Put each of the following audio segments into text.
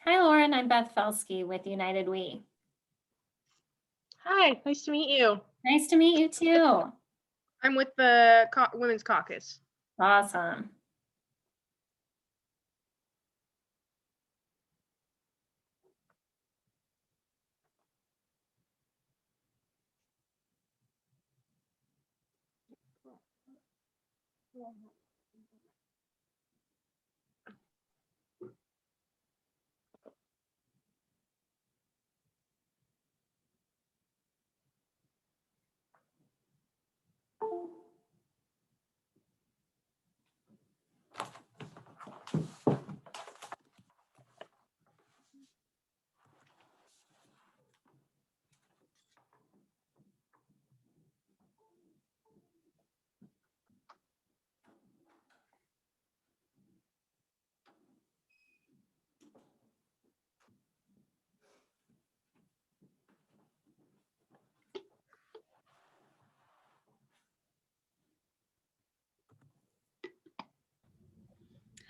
Hi, Lauren. I'm Beth Felsky with United We. Hi, nice to meet you. Nice to meet you too. I'm with the Women's Caucus. Awesome.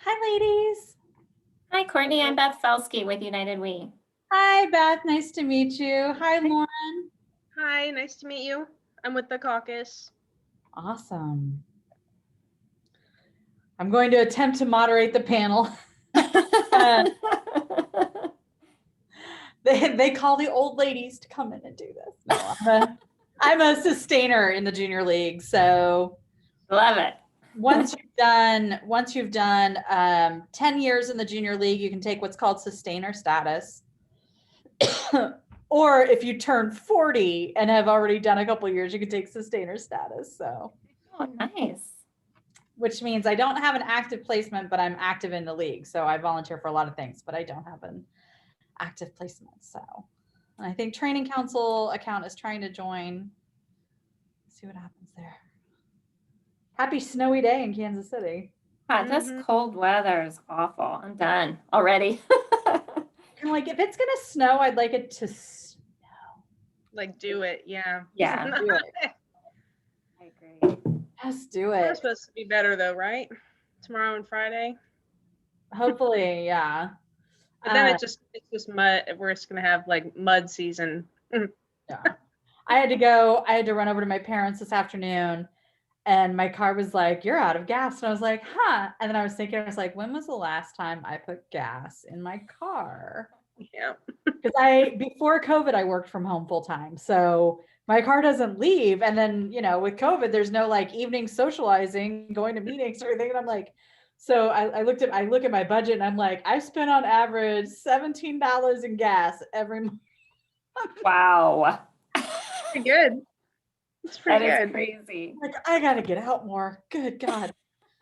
Hi, ladies. Hi, Courtney. I'm Beth Felsky with United We. Hi, Beth. Nice to meet you. Hi, Lauren. Hi, nice to meet you. I'm with the caucus. Awesome. I'm going to attempt to moderate the panel. They call the old ladies to come in and do this. No, I'm a sustainer in the junior league. So Love it. once you've done 10 years in the junior league, you can take what's called sustainer status. Or if you turn 40 and have already done a couple of years, you can take sustainer status. So, oh, nice. Which means I don't have an active placement, but I'm active in the league. So I volunteer for a lot of things, but I don't have an active placement. So, and I think training council account is trying to join. Let's see what happens there. Happy snowy day in Kansas City. God, this cold weather is awful. I'm done already. I'm like, if it's gonna snow, I'd like it to snow. Like, do it, yeah. Yeah. Do it. I agree. Just do It's it. supposed to be better though, right? Tomorrow and Friday. Hopefully, yeah. But then it's just mud. We're just gonna have like mud season. Yeah. I had to run over to my parents this afternoon, and my car was like, "You're out of gas." And I was like, "Huh." And then I was thinking, I was like, when was the last time I put gas in my car? Yeah. Because before COVID, I worked from home full time. So my car doesn't leave. And then, with COVID, there's no like evening socializing, going to meetings or anything. And I'm like, so I look at my budget and I'm like, I've spent on average $17 in gas every month. Wow. Pretty good. It's pretty That good. is crazy. Like, I got to get out more. Good God.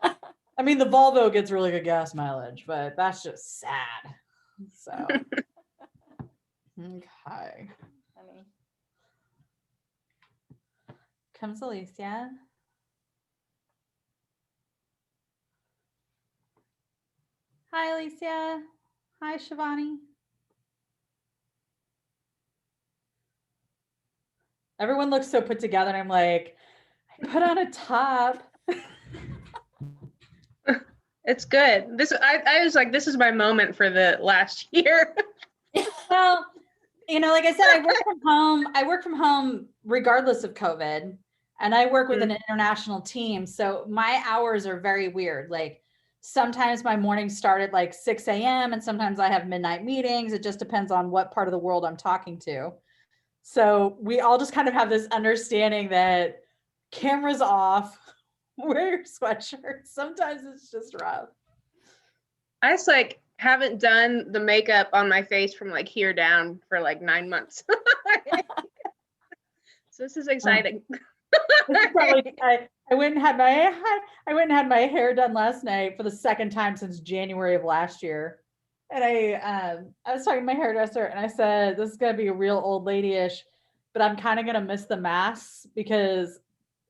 I mean, the Volvo gets really good gas mileage, but that's just sad. So, okay. Funny. Comes Alicia. Hi, Alicia. Hi, Shivani. Everyone looks so put together, and I'm like, I put on a top. It's good. I was like, this is my moment for the last year. Well, like I said, I work from home regardless of COVID, and I work with an international team. So my hours are very weird. Like sometimes my mornings start at like 6 a.m. and sometimes I have midnight meetings. It just depends on what part of the world I'm talking to. So we all just kind of have this understanding that cameras off, wear your sweatshirt. Sometimes it's just rough. I just like haven't done the makeup on my face from like here down for like 9 months. It's So this is exciting. I went and had my hair done last night for the second time since January of last year. And I was talking to my hairdresser and I said, this is gonna be a real old lady-ish, but I'm kind of gonna miss the masks because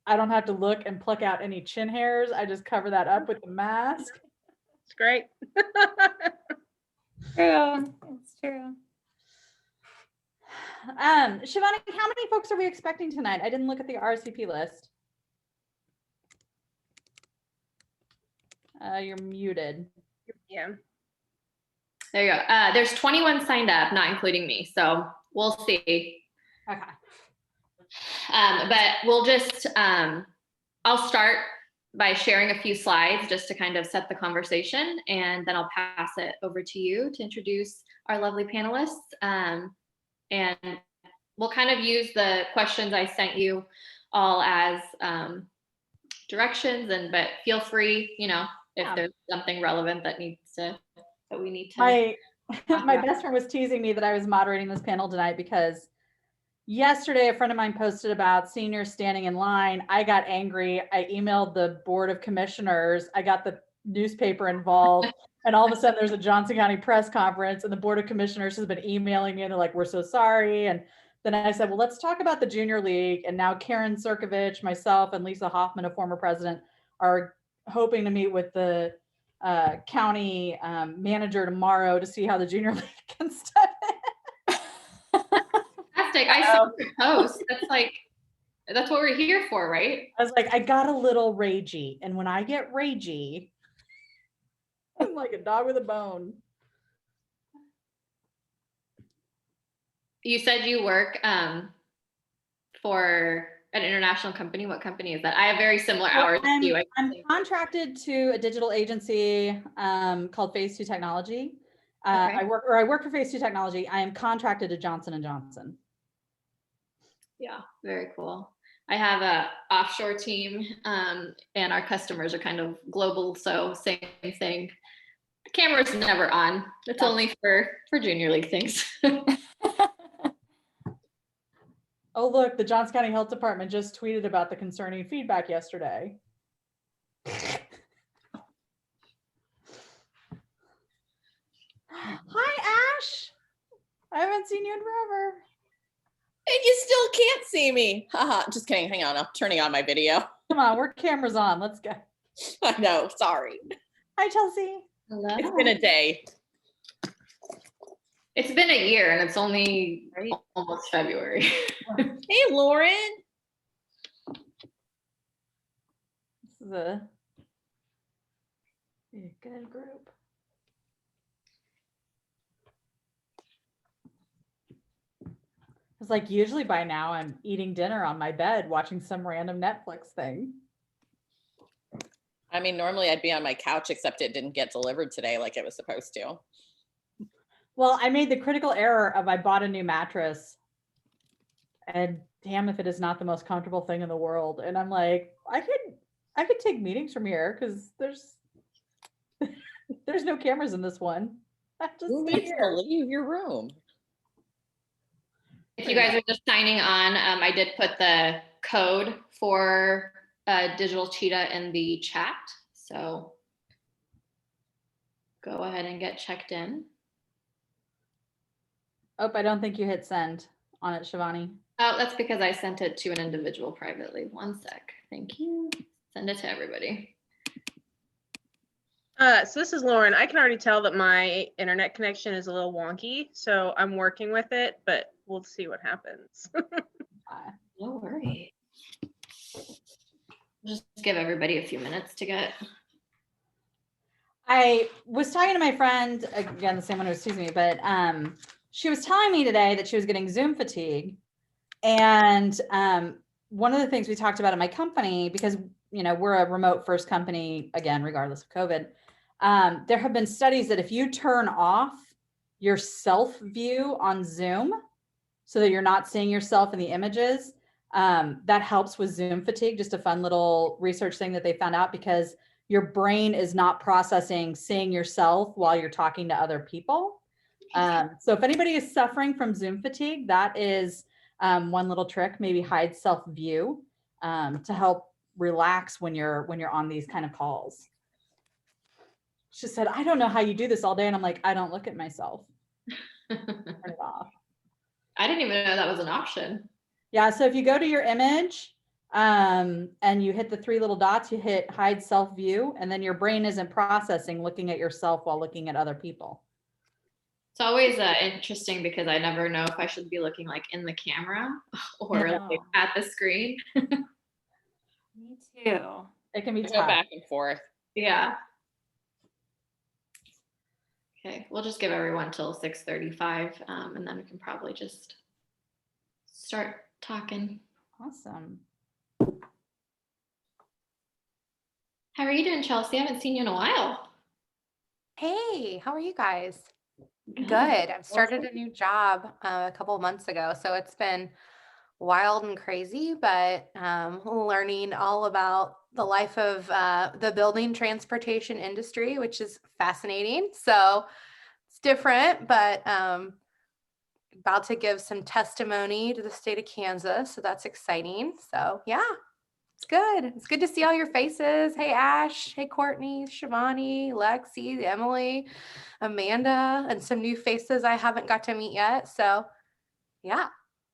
I don't have to look and pluck out any chin hairs. I just cover that up with the mask. It's great. True. It's true. Shivani, how many folks are we expecting tonight? I didn't look at the RSVP list. You're muted. Yeah. There you go. There's 21 signed up, not including me. So we'll see. Okay. But we'll just, I'll start by sharing a few slides just to kind of set the conversation, and then I'll pass it over to you to introduce our lovely panelists. And we'll kind of use the questions I sent you all as directions, but feel free, if there's something relevant that we need to. My best friend was teasing me that I was moderating this panel tonight because yesterday a friend of mine posted about seniors standing in line. I got angry. I emailed the Board of Commissioners. I got the newspaper involved. And all of a sudden there's a Johnson County press conference and the Board of Commissioners has been emailing me and they're like, we're so sorry. And then I said, well, let's talk about the Junior League. And now Karen Sirkovich, myself, and Lisa Hoffman, a former president, are hoping to meet with the county manager tomorrow to see how the Junior League can step in. Fantastic. I saw your post. That's what we're here for, right? I was like, I got a little ragey. And when I get ragey, I'm like a dog with a bone. You said you work for an international company. What company is that? I have very similar hours to you. I'm contracted to a digital agency called Phase 2 Technology. Okay. I work for Phase 2 Technology. I am contracted to Johnson & Johnson. Yeah, very cool. I have a offshore team, and our customers are kind of global, so same thing. The camera's never on. It's only for Junior League things. Oh, look, the Johnson County Health Department just tweeted about the concerning feedback yesterday. Hi, Ash. I haven't seen you in forever. And you still can't see me. Haha, just kidding. Hang on. I'm turning on my video. Come on, we're cameras on. Let's go. I know. Sorry. Hi, Chelsea. Hello. It's been a day. It's been a year and it's only almost February. Hey, Lauren. This is a good group. It's like usually by now I'm eating dinner on my bed watching some random Netflix thing. I mean, normally I'd be on my couch, except it didn't get delivered today like it was supposed to. Well, I made the critical error of I bought a new mattress and damn if it is not the most comfortable thing in the world. And I'm like, I could take meetings from here because there's no cameras in this one. Who needs to leave your room? If you guys are just signing on, I did put the code for Digital Cheetah in the chat. So go ahead and get checked in. Oh, I don't think you hit send on it, Shivani. Oh, that's because I sent it to an individual privately. One sec. Thank you. Send it to everybody. So this is Lauren. I can already tell that my internet connection is a little wonky, so I'm working with it, but we'll see what happens. No worries. Just give everybody a few minutes to get. I was talking to my friend, again, the same one who was teasing me, but she was telling me today that she was getting Zoom fatigue. And one of the things we talked about at my company, because we're a remote first company, again, regardless of COVID, there have been studies that if you turn off your self view on Zoom so that you're not seeing yourself in the images, that helps with Zoom fatigue. Just a fun little research thing that they found out, because your brain is not processing seeing yourself while you're talking to other people. So if anybody is suffering from Zoom fatigue, that is One little trick, maybe hide self-view to help relax when you're on these kind of calls. She said, I don't know how you do this all day. And I'm like, I don't look at myself. Turn it off. I didn't even know that was an option. Yeah. So if you go to your image and you hit the 3 little dots, you hit hide self-view, and then your brain isn't processing looking at yourself while looking at other people. It's always interesting because I never know if I should be looking like in the camera or No. like at the screen. Me too. It can be Go tough. back and forth. Yeah. Okay, we'll just give everyone till 6:35, and then we can probably just start talking. Awesome. How are you doing, Chelsea? I haven't seen you in a while. Hey, how are you guys? Good. Good. I've started a new job a couple of months ago, so it's been wild and crazy, but learning all about the life of the building transportation industry, which is fascinating. So it's different, but about to give some testimony to the state of Kansas, so that's exciting. So yeah, it's good. It's good to see all your faces. Hey, Ash. Hey, Courtney, Shivani, Lexi, Emily, Amanda, and some new faces I haven't got to meet yet. So yeah.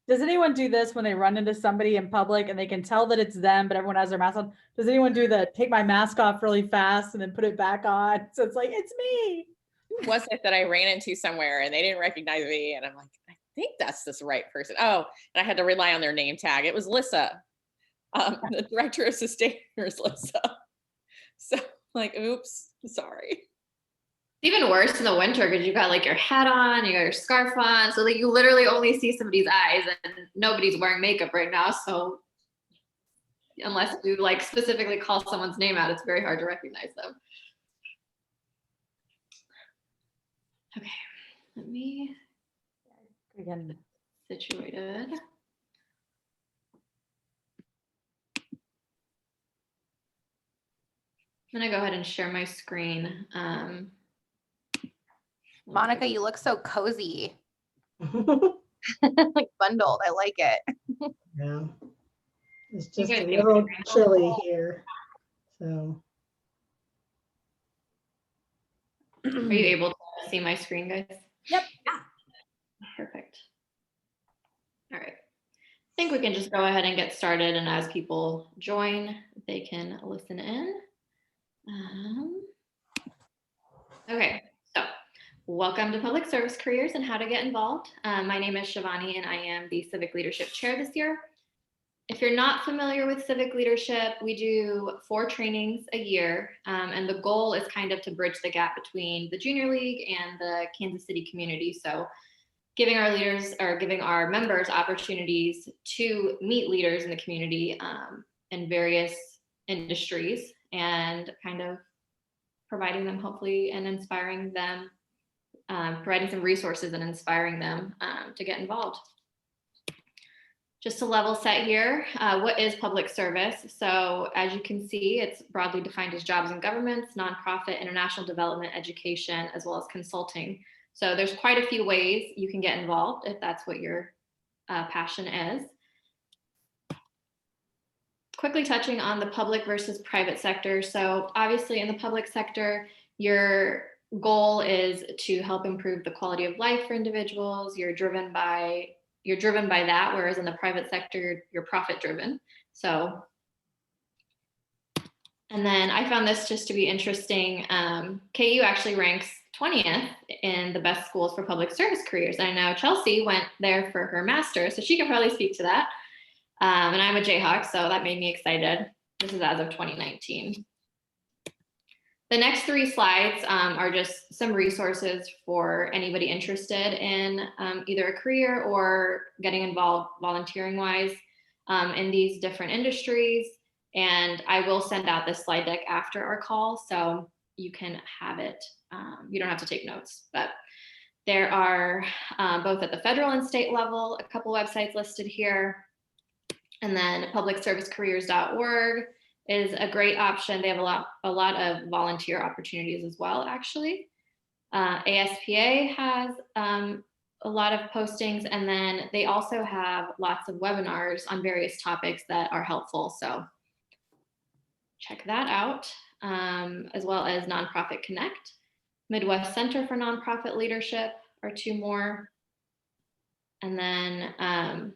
Does anyone do this when they run into somebody in public and they can tell that it's them, but everyone has their mask on? Does anyone do the take my mask off really fast and then put it back on? So it's like, it's me. Who was it that I ran into somewhere and they didn't recognize me? And I'm like, I think that's this right person. Oh, and I had to rely on their name tag. It was Lissa. The director of sustainers, Lissa. So like, oops, sorry. It's even worse in the winter because you got like your hat on, you got your scarf on, so like you literally only see somebody's eyes, and nobody's wearing makeup right now. So unless you like specifically call someone's name out, it's very hard to recognize them. Okay, let me Again. get situated. I'm gonna go ahead and share my screen. Monica, you look so cozy. Like bundled. I like it. Yeah. It's You just guys a get little my screen? chilly here. So Are you able to see my screen, guys? Yep. Perfect. All right. I think we can just go ahead and get started, and as people join, they can listen in. Okay, so welcome to Public Service Careers and How to Get Involved. My name is Shivani, and I am the Civic Leadership Chair this year. If you're not familiar with civic leadership, we do 4 trainings a year, and the goal is kind of to bridge the gap between the Junior League and the Kansas City community. So giving our leaders or giving our members opportunities to meet leaders in the community in various industries, and kind of providing them hopefully and inspiring them, providing some resources and inspiring them to get involved. Just to level set here, what is public service? So as you can see, it's broadly defined as jobs in governments, nonprofit, international development, education, as well as consulting. So there's quite a few ways you can get involved if that's what your passion is. Quickly touching on the public versus private sector. So obviously in the public sector, your goal is to help improve the quality of life for individuals. You're driven by that, whereas in the private sector, you're profit driven. So, and then I found this just to be interesting. KU actually ranks 20th in the best schools for public service careers. I know Chelsea went there for her master's, so she can probably speak to that. And I'm a Jayhawk, so that made me excited. This is as of 2019. The next 3 slides are just some resources for anybody interested in either a career or getting involved volunteering wise in these different industries. And I will send out this slide deck after our call, so you can have it. You don't have to take notes, but there are both at the federal and state level, a couple websites listed here. And then publicservicecareers.org is a great option. They have a lot of volunteer opportunities as well, actually. ASPA has a lot of postings, and then they also have lots of webinars on various topics that are helpful. So check that out, as well as Nonprofit Connect. Midwest Center for Nonprofit Leadership are two more. And then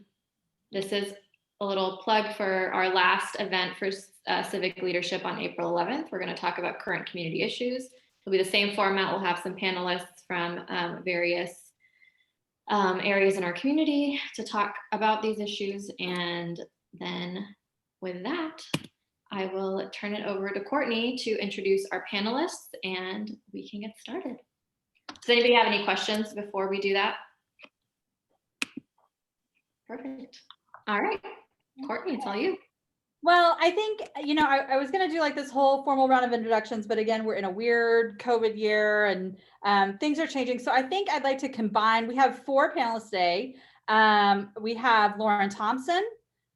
this is a little plug for our last event for civic leadership on April 11th. We're going to talk about current community issues. It'll be the same format. We'll have some panelists from various areas in our community to talk about these issues. And then with that, I will turn it over to Courtney to introduce our panelists, and we can get started. Does anybody have any questions before we do that? Perfect. All right, Courtney, it's all you. Well, I think, I was going to do like this whole formal round of introductions, but again, we're in a weird COVID year and things are changing. So I think I'd like to combine, we have 4 panelists today. We have Lauren Thompson,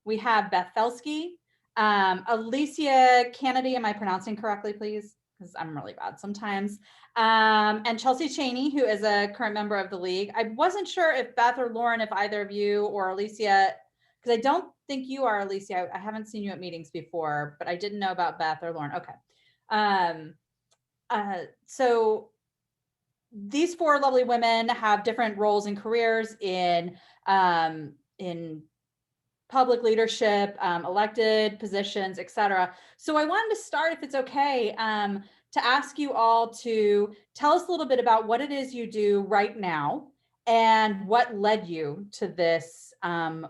we have Beth Felsky, Alicia Kennedy, am I pronouncing correctly, please? Because I'm really bad sometimes. And Chelsea Chaney, who is a current member of the league. I wasn't sure if Beth or Lauren, if either of you or Alicia, because I don't think you are, Alicia. I haven't seen you at meetings before, but I didn't know about Beth or Lauren. Okay. So these 4 lovely women have different roles and careers in public leadership, elected positions, etc. So I wanted to start, if it's okay, to ask you all to tell us a little bit about what it is you do right now and what led you to this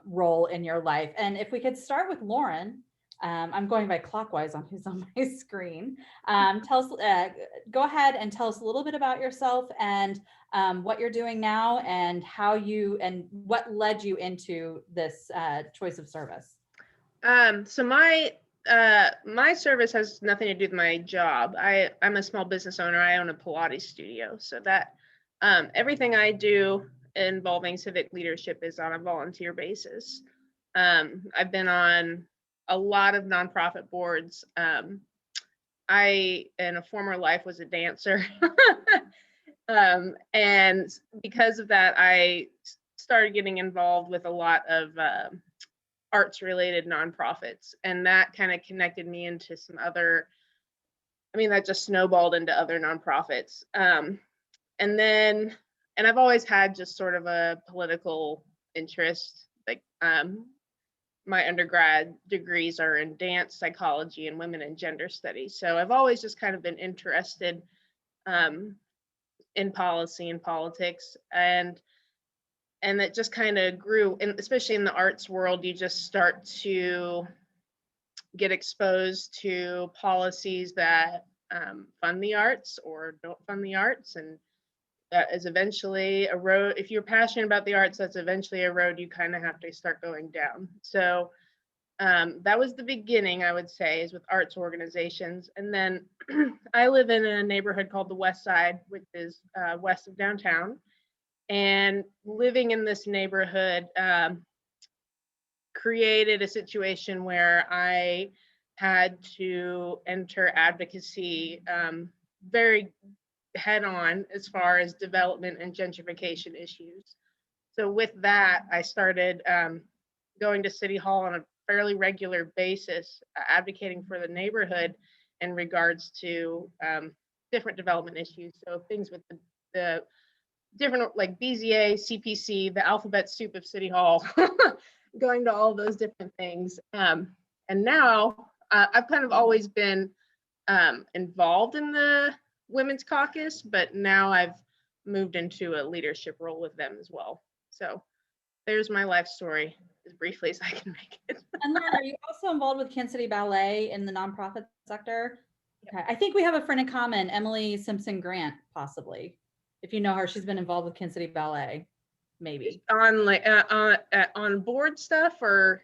role in your life. And if we could start with Lauren, I'm going by clockwise on who's on my screen. Go ahead and tell us a little bit about yourself and what you're doing now and what led you into this choice of service. So my service has nothing to do with my job. I'm a small business owner. I own a Pilates studio. So that everything I do involving civic leadership is on a volunteer basis. I've been on a lot of nonprofit boards. I, in a former life, was a dancer. And because of that, I started getting involved with a lot of arts related nonprofits, and that kind of connected me into some other, that just snowballed into other nonprofits. And I've always had just sort of a political interest. Like my undergrad degrees are in dance psychology and women and gender studies. So I've always just kind of been interested in policy and politics, and it just kind of grew. And especially in the arts world, you just start to get exposed to policies that fund the arts or don't fund the arts, and that is eventually a road. If you're passionate about the arts, that's eventually a road you kind of have to start going down. So that was the beginning, I would say, is with arts organizations. And then I live in a neighborhood called the Westside, which is west of downtown. And living in this neighborhood created a situation where I had to enter advocacy very head on as far as development and gentrification issues. So with that, I started going to City Hall on a fairly regular basis, advocating for the neighborhood in regards to different development issues. So things with the different, like BZA, CPC, the alphabet soup of City Hall, going to all those different things. And now I've kind of always been involved in the Women's Caucus, but now I've moved into a leadership role with them as well. So there's my life story as briefly as I can make it. And Lauren, are you also involved with Kansas City Ballet in the nonprofit sector? Okay, I think we have a friend in common, Emily Simpson Grant, possibly. If you know her, she's been involved with Kansas City Ballet, maybe. On board stuff or?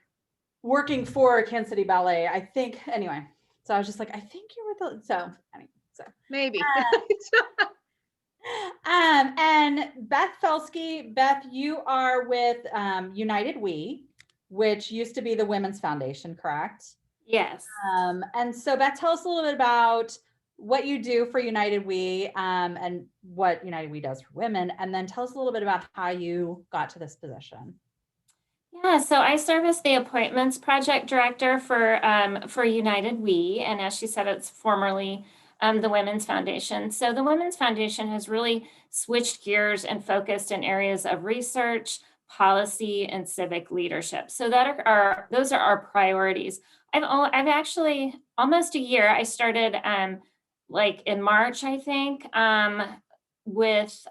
Working for Kansas City Ballet, I think, anyway. So I was just like, I think you were the, so, anyway. So maybe. And Beth Felsky, Beth, you are with United We, which used to be the Women's Foundation, correct? Yes. And so Beth, tell us a little bit about what you do for United We, and what United We does for women, and then tell us a little bit about how you got to this position. Yeah, so I serve as the appointments project director for United We, and as she said, it's formerly the Women's Foundation. So the Women's Foundation has really switched gears and focused in areas of research, policy, and civic leadership. So those are our priorities. I've actually almost a year. I started like in March, I think, with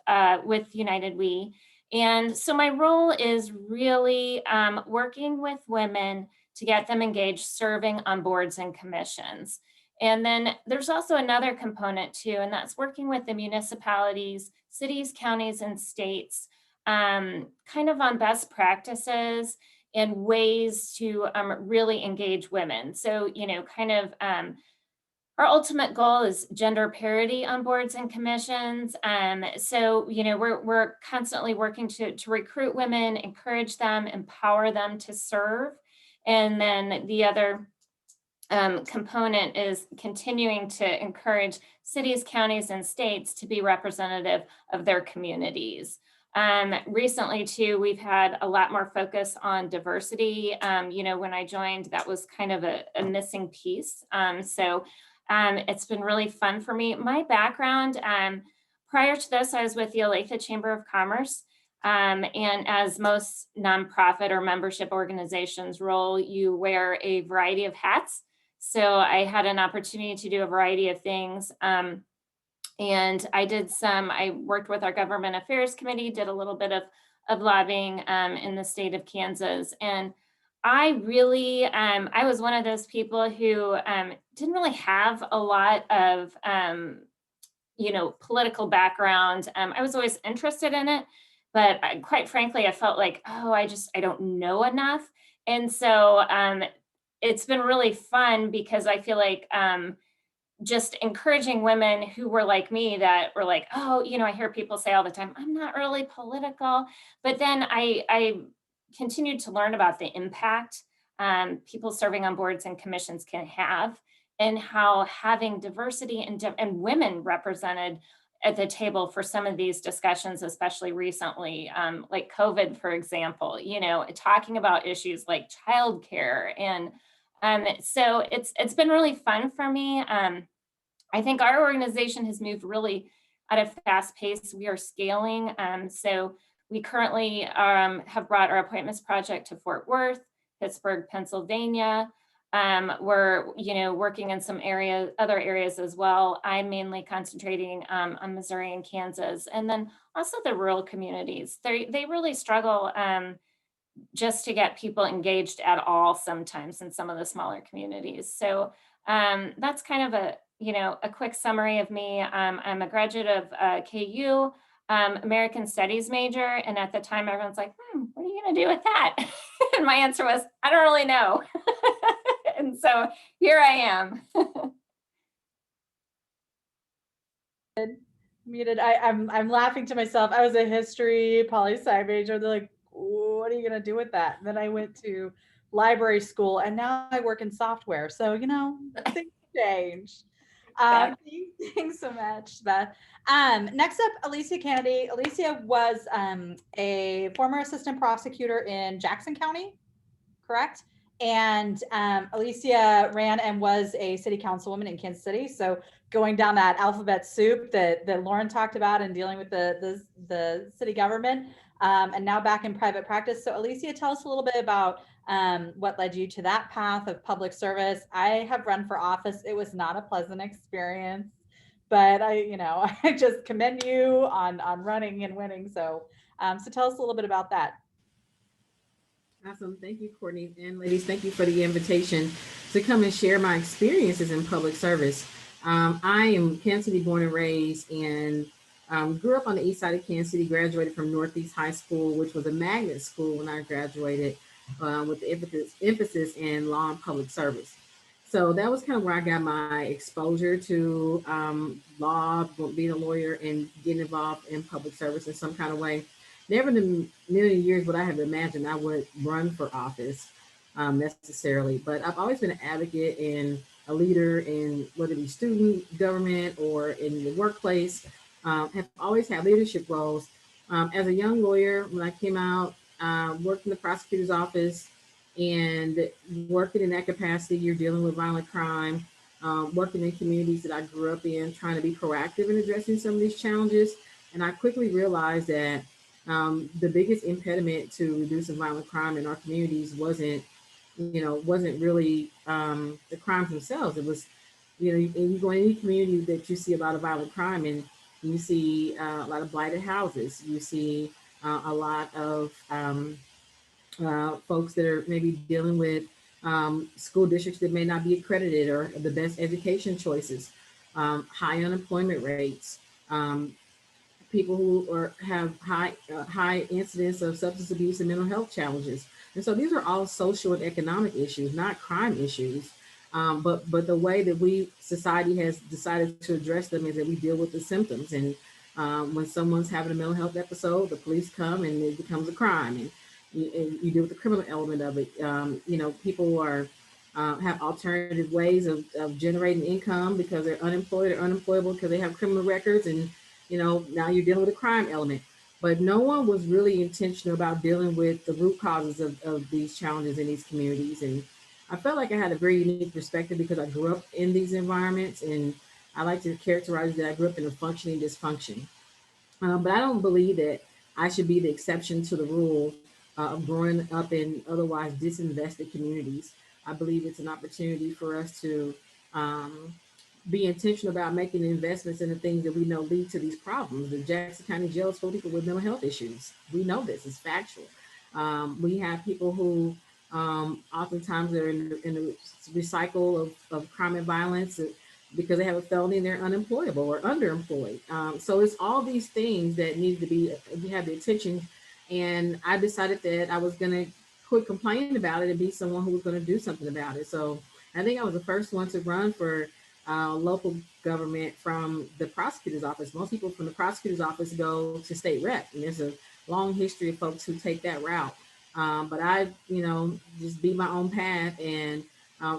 United We. And so my role is really working with women to get them engaged, serving on boards and commissions. And then there's also another component too, and that's working with the municipalities, cities, counties, and states, kind of on best practices and ways to really engage women. So, kind of our ultimate goal is gender parity on boards and commissions. So, we're constantly working to recruit women, encourage them, empower them to serve. And then the other component is continuing to encourage cities, counties, and states to be representative of their communities. Recently too, we've had a lot more focus on diversity. When I joined, that was kind of a missing piece. So it's been really fun for me. My background, prior to this, I was with the Olathe Chamber of Commerce. And as most nonprofit or membership organizations roll, you wear a variety of hats. So I had an opportunity to do a variety of things. And I worked with our government affairs committee, did a little bit of lobbying in the state of Kansas. And I really, I was one of those people who didn't really have a lot of, political background. I was always interested in it, but quite frankly, I felt like, I don't know enough. And so it's been really fun because I feel like just encouraging women who were like me that were like, I hear people say all the time, I'm not really political. But then I continued to learn about the impact people serving on boards and commissions can have, and how having diversity and women represented at the table for some of these discussions, especially recently, like COVID, for example, talking about issues like childcare. And so it's been really fun for me. I think our organization has moved really at a fast pace. We are scaling. So we currently have brought our appointments project to Fort Worth, Pittsburgh, Pennsylvania. We're, working in some other areas as well. I'm mainly concentrating on Missouri and Kansas, and then also the rural communities. They really struggle just to get people engaged at all sometimes in some of the smaller communities. So that's kind of a quick summary of me. I'm a graduate of KU, American Studies major. And at the time, everyone's like, what are you going to do with that? And my answer was, I don't really know. And so here I am. Muted. I'm laughing to myself. I was a history poli-sci major. They're like, what are you going to do with that? And then I went to library school, and now I work in software. So, things change. Thanks so much, Beth. Next up, Alicia Kennedy. Alicia was a former assistant prosecutor in Jackson County, correct? And Alicia ran and was a city councilwoman in Kansas City. So going down that alphabet soup that Lauren talked about and dealing with the city government, and now back in private practice. So Alicia, tell us a little bit about what led you to that path of public service. I have run for office. It was not a pleasant experience, but I just commend you on running and winning. So tell us a little bit about that. Awesome. Thank you, Courtney. And ladies, thank you for the invitation to come and share my experiences in public service. I am Kansas City born and raised, and grew up on the east side of Kansas City, graduated from Northeast High School, which was a magnet school when I graduated, with the emphasis in law and public service. So that was kind of where I got my exposure to law, being a lawyer, and getting involved in public service in some kind of way. Never in a million years would I have imagined I would run for office necessarily, but I've always been an advocate and a leader in whether it be student government or in the workplace, have always had leadership roles. As a young lawyer, when I came out, worked in the prosecutor's office and working in that capacity, you're dealing with violent crime, working in communities that I grew up in, trying to be proactive in addressing some of these challenges. And I quickly realized that the biggest impediment to reducing violent crime in our communities wasn't really the crimes themselves. It was, and you go in any community that you see a lot of violent crime, and you see a lot of blighted houses. You see a lot of folks that are maybe dealing with school districts that may not be accredited or the best education choices, high unemployment rates, people who have high incidence of substance abuse and mental health challenges. And so these are all social and economic issues, not crime issues. But the way that society has decided to address them is that we deal with the symptoms. And when someone's having a mental health episode, the police come and it becomes a crime. And you deal with the criminal element of it. People are have alternative ways of generating income because they're unemployed or unemployable because they have criminal records. And now you're dealing with a crime element. But no one was really intentional about dealing with the root causes of these challenges in these communities. And I felt like I had a very unique perspective because I grew up in these environments, and I like to characterize that I grew up in a functioning dysfunction. But I don't believe that I should be the exception to the rule of growing up in otherwise disinvested communities. I believe it's an opportunity for us to be intentional about making investments in the things that we know lead to these problems. The Jackson County Jail is full of people with mental health issues. We know this, it's factual. We have people who oftentimes are in the recycle of crime and violence because they have a felony and they're unemployable or underemployed. So it's all these things that need to have the attention. And I decided that I was going to quit complaining about it and be someone who was going to do something about it. So I think I was the first one to run for local government from the prosecutor's office. Most people from the prosecutor's office go to state rep, and there's a long history of folks who take that route. But I, just beat my own path and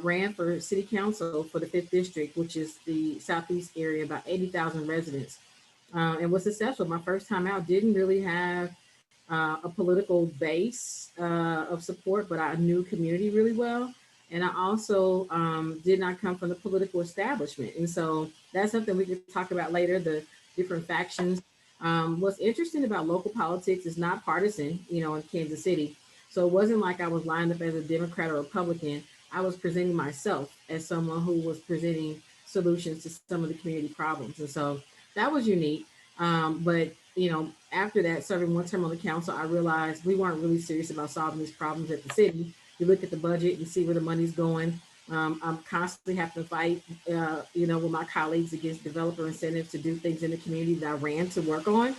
ran for city council for the 5th district, which is the southeast area, about 80,000 residents, and was successful. My first time out, didn't really have a political base of support, but I knew community really well. And I also did not come from the political establishment. And so that's something we could talk about later, the different factions. What's interesting about local politics is not partisan, in Kansas City. So it wasn't like I was lined up as a Democrat or Republican. I was presenting myself as someone who was presenting solutions to some of the community problems. And so that was unique. But after that, serving one term on the council, I realized we weren't really serious about solving these problems at the city. You look at the budget and see where the money's going. I'm constantly having to fight, with my colleagues against developer incentives to do things in the community that I ran to work on.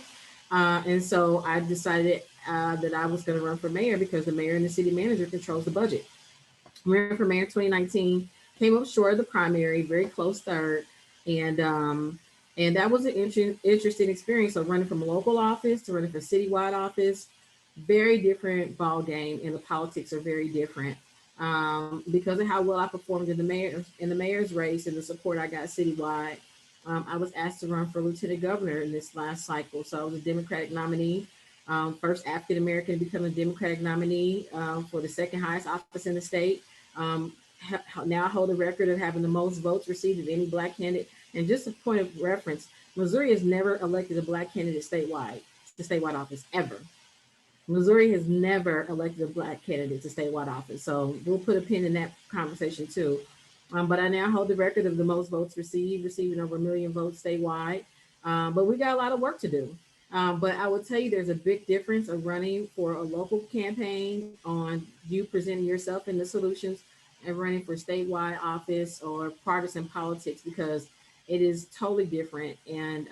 And so I decided that I was going to run for mayor because the mayor and the city manager controls the budget. Ran for mayor in 2019, came up short of the primary, very close third. And that was an interesting experience. So running from a local office to running for citywide office, very different ball game, and the politics are very different because of how well I performed in the mayor's race and the support I got citywide. I was asked to run for lieutenant governor in this last cycle. So I was a Democratic nominee, first African American to become a Democratic nominee for the second highest office in the state. Now I hold a record of having the most votes received of any Black candidate. And just a point of reference, Missouri has never elected a Black candidate statewide to statewide office ever. Missouri has never elected a Black candidate to statewide office. So we'll put a pin in that conversation too. But I now hold the record of the most votes receiving over 1 million votes statewide. But we got a lot of work to do. But I will tell you, there's a big difference of running for a local campaign on you presenting yourself and the solutions and running for statewide office or partisan politics, because it is totally different. And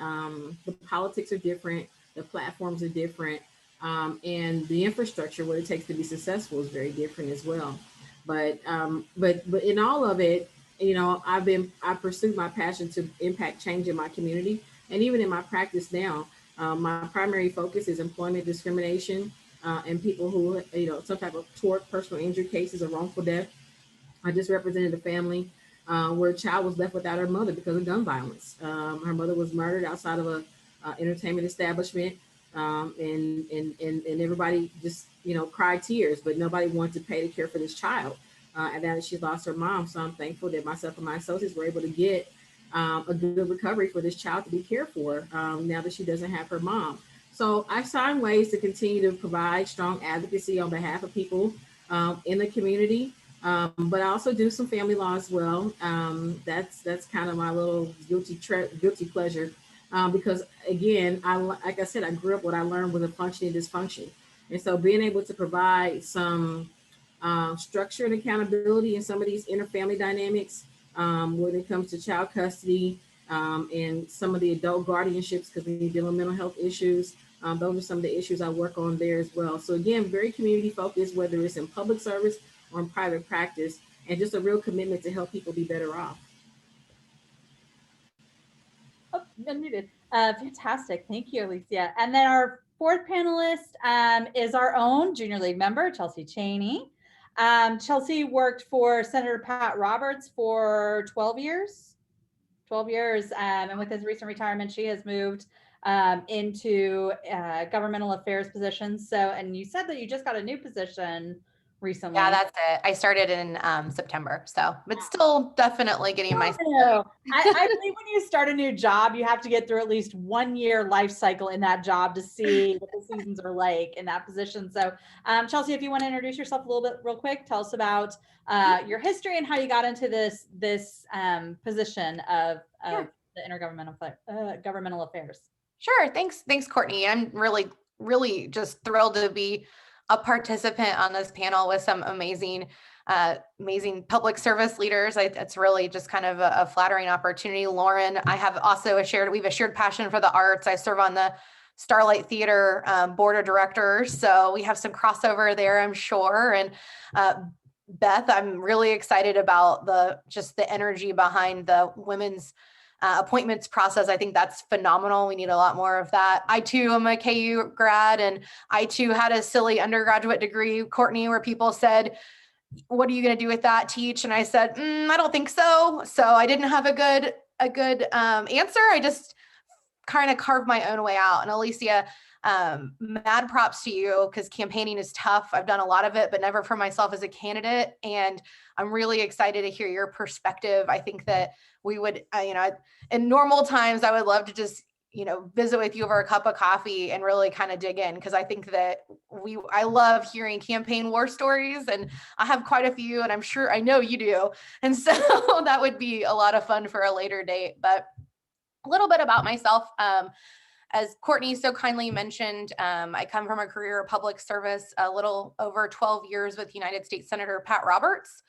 the politics are different. The platforms are different. And the infrastructure, what it takes to be successful, is very different as well. But in all of it, I pursued my passion to impact change in my community. And even in my practice now, my primary focus is employment discrimination and people who, some type of tort, personal injury cases, or wrongful death. I just represented a family where a child was left without her mother because of gun violence. Her mother was murdered outside of a entertainment establishment, and everybody just cried tears, but nobody wanted to pay to care for this child. And then she lost her mom, so I'm thankful that myself and my associates were able to get a good recovery for this child to be cared for now that she doesn't have her mom. So I've found ways to continue to provide strong advocacy on behalf of people in the community, but I also do some family law as well. That's kind of my little guilty pleasure, because again, like I said, I grew up what I learned was a functioning dysfunction, and so being able to provide some structure and accountability in some of these interfamily dynamics when it comes to child custody and some of the adult guardianships, because we deal with mental health issues. Those are some of the issues I work on there as well. So again, very community focused, whether it's in public service or in private practice, and just a real commitment to help people be better off. Oh, unmuted. Fantastic. Thank you, Alicia. And then our fourth panelist is our own junior league member, Chelsea Chaney. Chelsea worked for Senator Pat Roberts for 12 years. And with his recent retirement, she has moved into governmental affairs positions. So, and you said that you just got a new position recently. Yeah, that's it. I started in September, so but still definitely getting my. I believe when you start a new job, you have to get through at least 1 year life cycle in that job to see what the seasons are like in that position. So, Chelsea, if you want to introduce yourself a little bit real quick, tell us about your history and how you got into this position of the intergovernmental governmental affairs. Sure. Thanks, Courtney. I'm really just thrilled to be a participant on this panel with some amazing public service leaders. It's really just kind of a flattering opportunity. Lauren, I have also we have a shared passion for the arts. I serve on the Starlight Theatre board of directors, so we have some crossover there, I'm sure. And Beth, I'm really excited about the energy behind the women's appointments process. I think that's phenomenal. We need a lot more of that. I too am a KU grad, and I too had a silly undergraduate degree, Courtney, where people said, what are you going to do with that? Teach? And I said, I don't think so. So I didn't have a good answer. I just kind of carved my own way out. And Alicia, mad props to you, because campaigning is tough. I've done a lot of it, but never for myself as a candidate. And I'm really excited to hear your perspective. I think that we would, in normal times, I would love to just, visit with you over a cup of coffee and really kind of dig in, because I think that I love hearing campaign war stories, and I have quite a few, and I know you do. And so that would be a lot of fun for a later date. But a little bit about myself. As Courtney so kindly mentioned, I come from a career of public service, a little over 12 years with United States Senator Pat Roberts.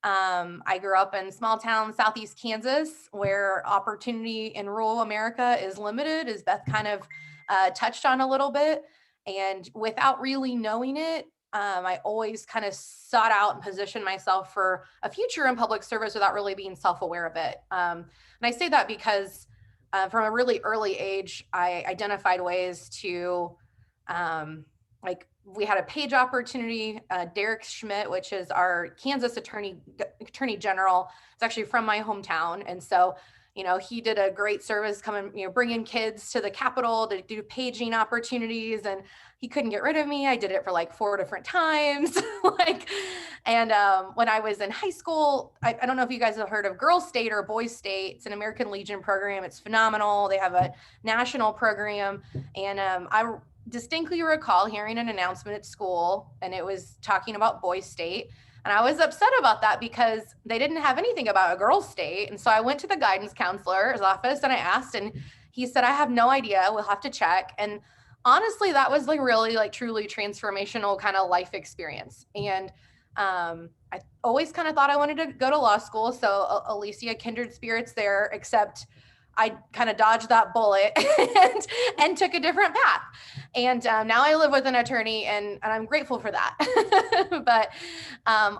I grew up in small town Southeast Kansas, where opportunity in rural America is limited, as Beth kind of touched on a little bit. And without really knowing it, I always kind of sought out and positioned myself for a future in public service without really being self-aware of it. And I say that because from a really early age, I identified ways to, we had a page opportunity. Derek Schmidt, which is our Kansas Attorney General, is actually from my hometown. And so, he did a great service coming, bringing kids to the Capitol to do paging opportunities, and he couldn't get rid of me. I did it for like 4 different times. When I was in high school, I don't know if you guys have heard of Girls State or Boys State. It's an American Legion program. It's phenomenal. They have a national program. And I distinctly recall hearing an announcement at school, and it was talking about Boys State. And I was upset about that because they didn't have anything about a girls' state. And so I went to the guidance counselor's office and I asked, and he said, I have no idea. We'll have to check. And honestly, that was really truly transformational kind of life experience. And I always kind of thought I wanted to go to law school. So Alicia, kindred spirits there, except I kind of dodged that bullet and took a different path. And now I live with an attorney, and I'm grateful for that. But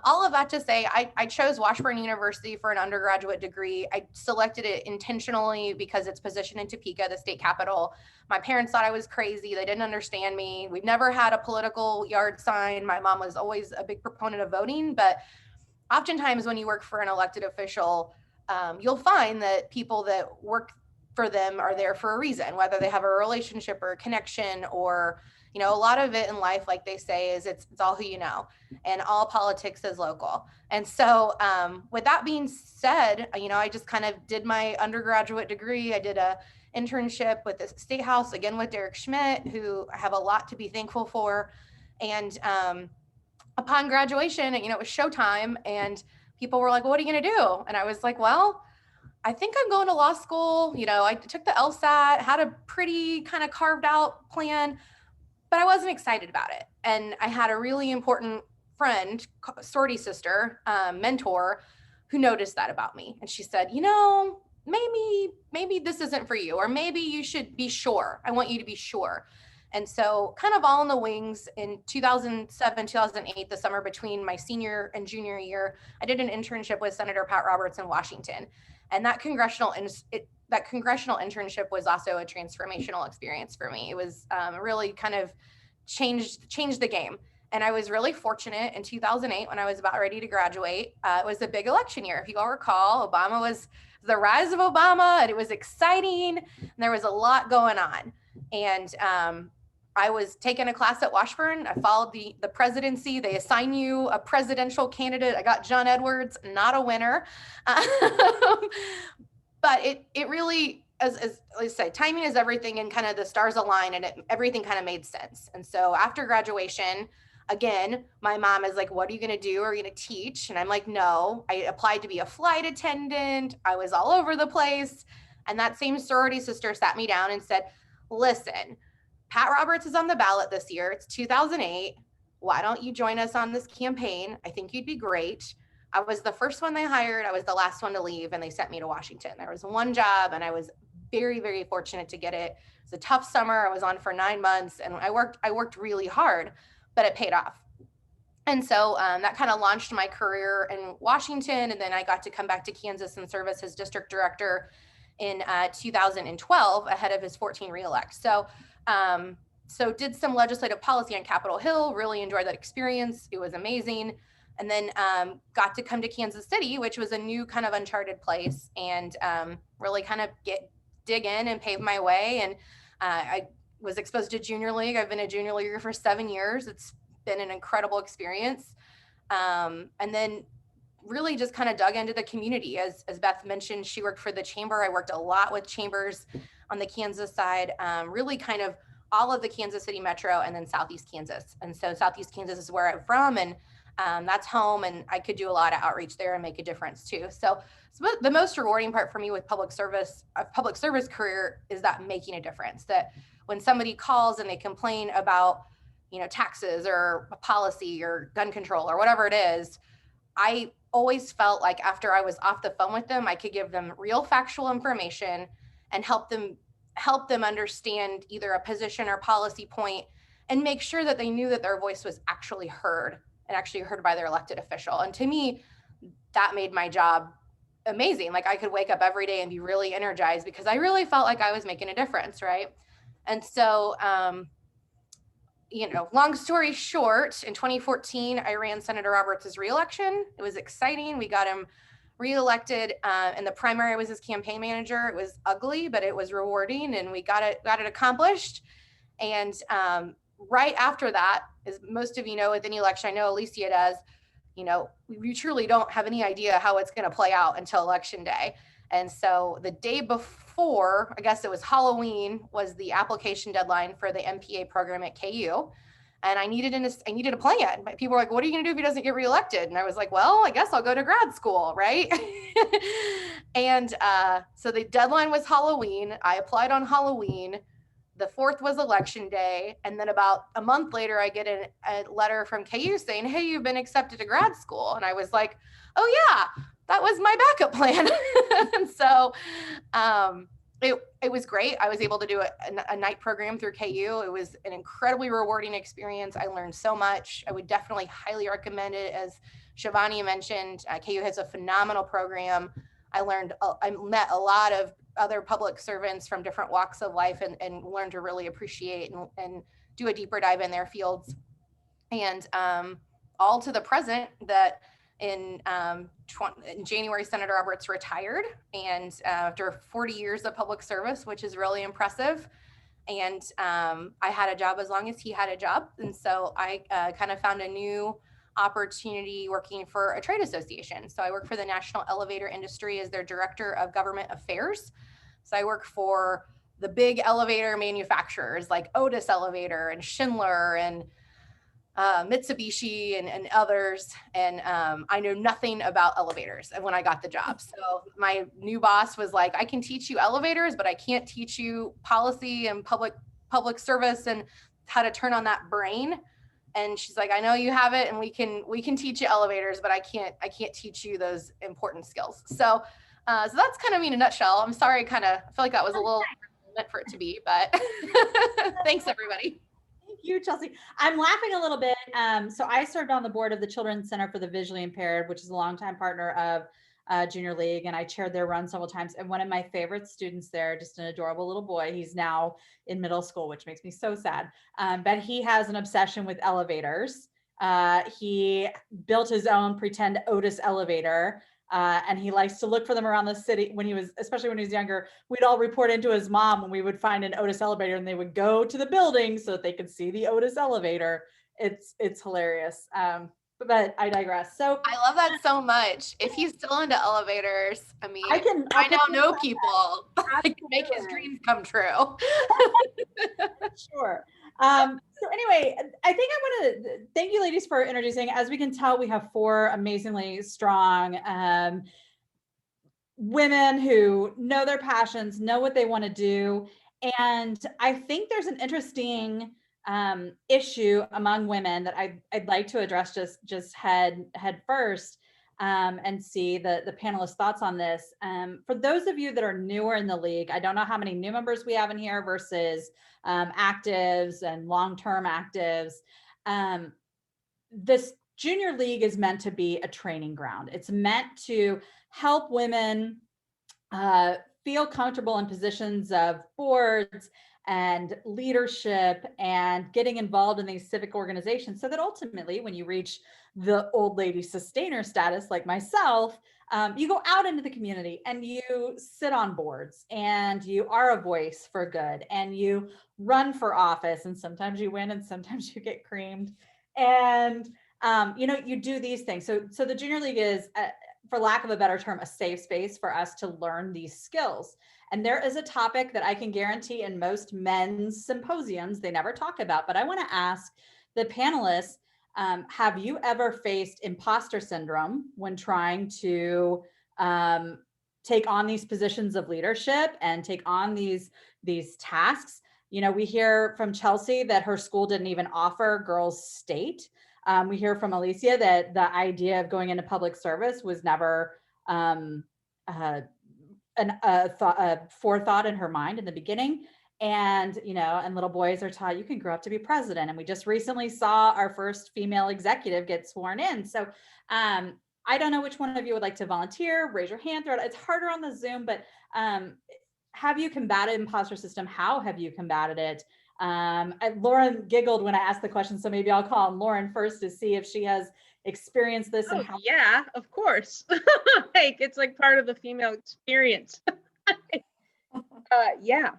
all of that to say, I chose Washburn University for an undergraduate degree. I selected it intentionally because it's positioned in Topeka, the state capital. My parents thought I was crazy. They didn't understand me. We've never had a political yard sign. My mom was always a big proponent of voting, but oftentimes when you work for an elected official, you'll find that people that work for them are there for a reason, whether they have a relationship or a connection, or, you know, a lot of it in life, like they say, is it's all who you know, and all politics is local. And so with that being said, you know, I just kind of did my undergraduate degree. I did a internship with the State House, again with Derek Schmidt, who I have a lot to be thankful for. And upon graduation, you know, it was showtime, and people were like, well, what are you going to do? And I was like, well, I think I'm going to law school. You know, I took the LSAT, had a pretty kind of carved out plan, but I wasn't excited about it. And I had a really important friend, sorority sister, mentor, who noticed that about me. And she said, you know, maybe this isn't for you, or maybe you should be sure. I want you to be sure. And so kind of all in the wings in 2007, 2008, the summer between my senior and junior year, I did an internship with Senator Pat Roberts in Washington. And that congressional internship was also a transformational experience for me. It was really kind of changed the game. And I was really fortunate in 2008 when I was about ready to graduate. It was a big election year. If you all recall, Obama was the rise of Obama, and it was exciting. And there was a lot going on. And I was taking a class at Washburn. I followed the presidency. They assign you a presidential candidate. I got John Edwards, not a winner. But it really, as I say, timing is everything, and kind of the stars align, and everything kind of made sense. And so after graduation, again, my mom is like, what are you going to do? Are you going to teach? And I'm like, no. I applied to be a flight attendant. I was all over the place. And that same sorority sister sat me down and said, listen, Pat Roberts is on the ballot this year. It's 2008. Why don't you join us on this campaign? I think you'd be great. I was the first one they hired. I was the last one to leave, and they sent me to Washington. There was one job, and I was very, very fortunate to get it. It was a tough summer. I was on for 9 months, and I worked really hard, but it paid off. And so that kind of launched my career in Washington. And then I got to come back to Kansas and serve as his district director in 2012 ahead of his 14 reelect. So did some legislative policy on Capitol Hill, really enjoyed that experience. It was amazing. And then got to come to Kansas City, which was a new kind of uncharted place, and really kind of dig in and pave my way. And I was exposed to junior league. I've been a junior leaguer for 7 years. It's been an incredible experience. And then really just kind of dug into the community. As Beth mentioned, she worked for the chamber. I worked a lot with chambers on the Kansas side, really kind of all of the Kansas City metro, and then Southeast Kansas. And so Southeast Kansas is where I'm from, and that's home, and I could do a lot of outreach there and make a difference too. So the most rewarding part for me with public service career is that making a difference. That when somebody calls and they complain about, you know, taxes or policy or gun control or whatever it is, I always felt like after I was off the phone with them, I could give them real factual information and help them understand either a position or policy point, and make sure that they knew that their voice was actually heard, and actually heard by their elected official. And to me, that made my job amazing. Like I could wake up every day and be really energized because I really felt like I was making a difference, right? And so, you know, long story short, in 2014, I ran Senator Roberts' reelection. It was exciting. We got him reelected. In the primary, I was his campaign manager. It was ugly, but it was rewarding, and we got it accomplished. And right after that, as most of you know, with any election, I know Alicia does, you know, we truly don't have any idea how it's going to play out until election day. And so the day before, I guess it was Halloween, was the application deadline for the MPA program at KU. And I needed a plan. People were like, what are you going to do if he doesn't get reelected? And I was like, well, I guess I'll go to grad school, right? And so the deadline was Halloween. I applied on Halloween. The 4th was election day. And then about a month later, I get a letter from KU saying, hey, you've been accepted to grad school. And I was like, oh yeah, that was my backup plan. And so it was great. I was able to do a night program through KU. It was an incredibly rewarding experience. I learned so much. I would definitely highly recommend it. As Shivani mentioned, KU has a phenomenal program. I met a lot of other public servants from different walks of life, and learned to really appreciate and do a deeper dive in their fields. And all to the present, that in January, Senator Roberts retired, and after 40 years of public service, which is really impressive. And I had a job as long as he had a job. And so I kind of found a new opportunity working for a trade association. So I work for the National Elevator Industry as their Director of Government Affairs. So I work for the big elevator manufacturers like Otis Elevator and Schindler and Mitsubishi and others. And I know nothing about elevators when I got the job. So my new boss was like, I can teach you elevators, but I can't teach you policy and public service and how to turn on that brain. And she's like, I know you have it, and we can teach you elevators, but I can't teach you those important skills. So so that's kind of me in a nutshell. I'm sorry, I feel like that was a little meant for it to be, but thanks everybody. Thank you, Chelsea. I'm laughing a little bit. So I served on the board of the Children's Center for the Visually Impaired, which is a longtime partner of Junior League, and I chaired their run several times. And one of my favorite students there, just an adorable little boy, he's now in middle school, which makes me so sad. But he has an obsession with elevators. He built his own pretend Otis elevator. And he likes to look for them around the city. Especially when he was younger, we'd all report into his mom when we would find an Otis elevator, and they would go to the building so that they could see the Otis elevator. It's hilarious. But I digress. So I love that so much. If he's still into elevators, I mean, I now know people that can make his dreams come true. Sure. So anyway, I think I want to thank you ladies for introducing. As we can tell, we have 4 amazingly strong women who know their passions, know what they want to do. And I think there's an interesting issue among women that I'd like to address just head first, and see the panelists' thoughts on this. For those of you that are newer in the league, I don't know how many new members we have in here versus actives and long-term actives. This Junior League is meant to be a training ground. It's meant to help women feel comfortable in positions of boards and leadership and getting involved in these civic organizations, so that ultimately when you reach the old lady sustainer status like myself, you go out into the community and you sit on boards and you are a voice for good and you run for office, and sometimes you win and sometimes you get creamed, and you do these things. So the Junior League is, for lack of a better term, a safe space for us to learn these skills. And there is a topic that I can guarantee in most men's symposiums they never talk about, but I want to ask the panelists, have you ever faced imposter syndrome when trying to take on these positions of leadership and take on these tasks? We hear from Chelsea that her school didn't even offer girls state. We hear from Alicia that the idea of going into public service was never a forethought in her mind in the beginning. And, and little boys are taught you can grow up to be president. And we just recently saw our first female executive get sworn in. So I don't know which one of you would like to volunteer, raise your hand, throw it. It's harder on the Zoom, but have you combated imposter system? How have you combated it? Lauren giggled when I asked the question, so maybe I'll call on Lauren first to see if she has experienced this. And how. Yeah, of course. It's like part of the female experience. Yeah.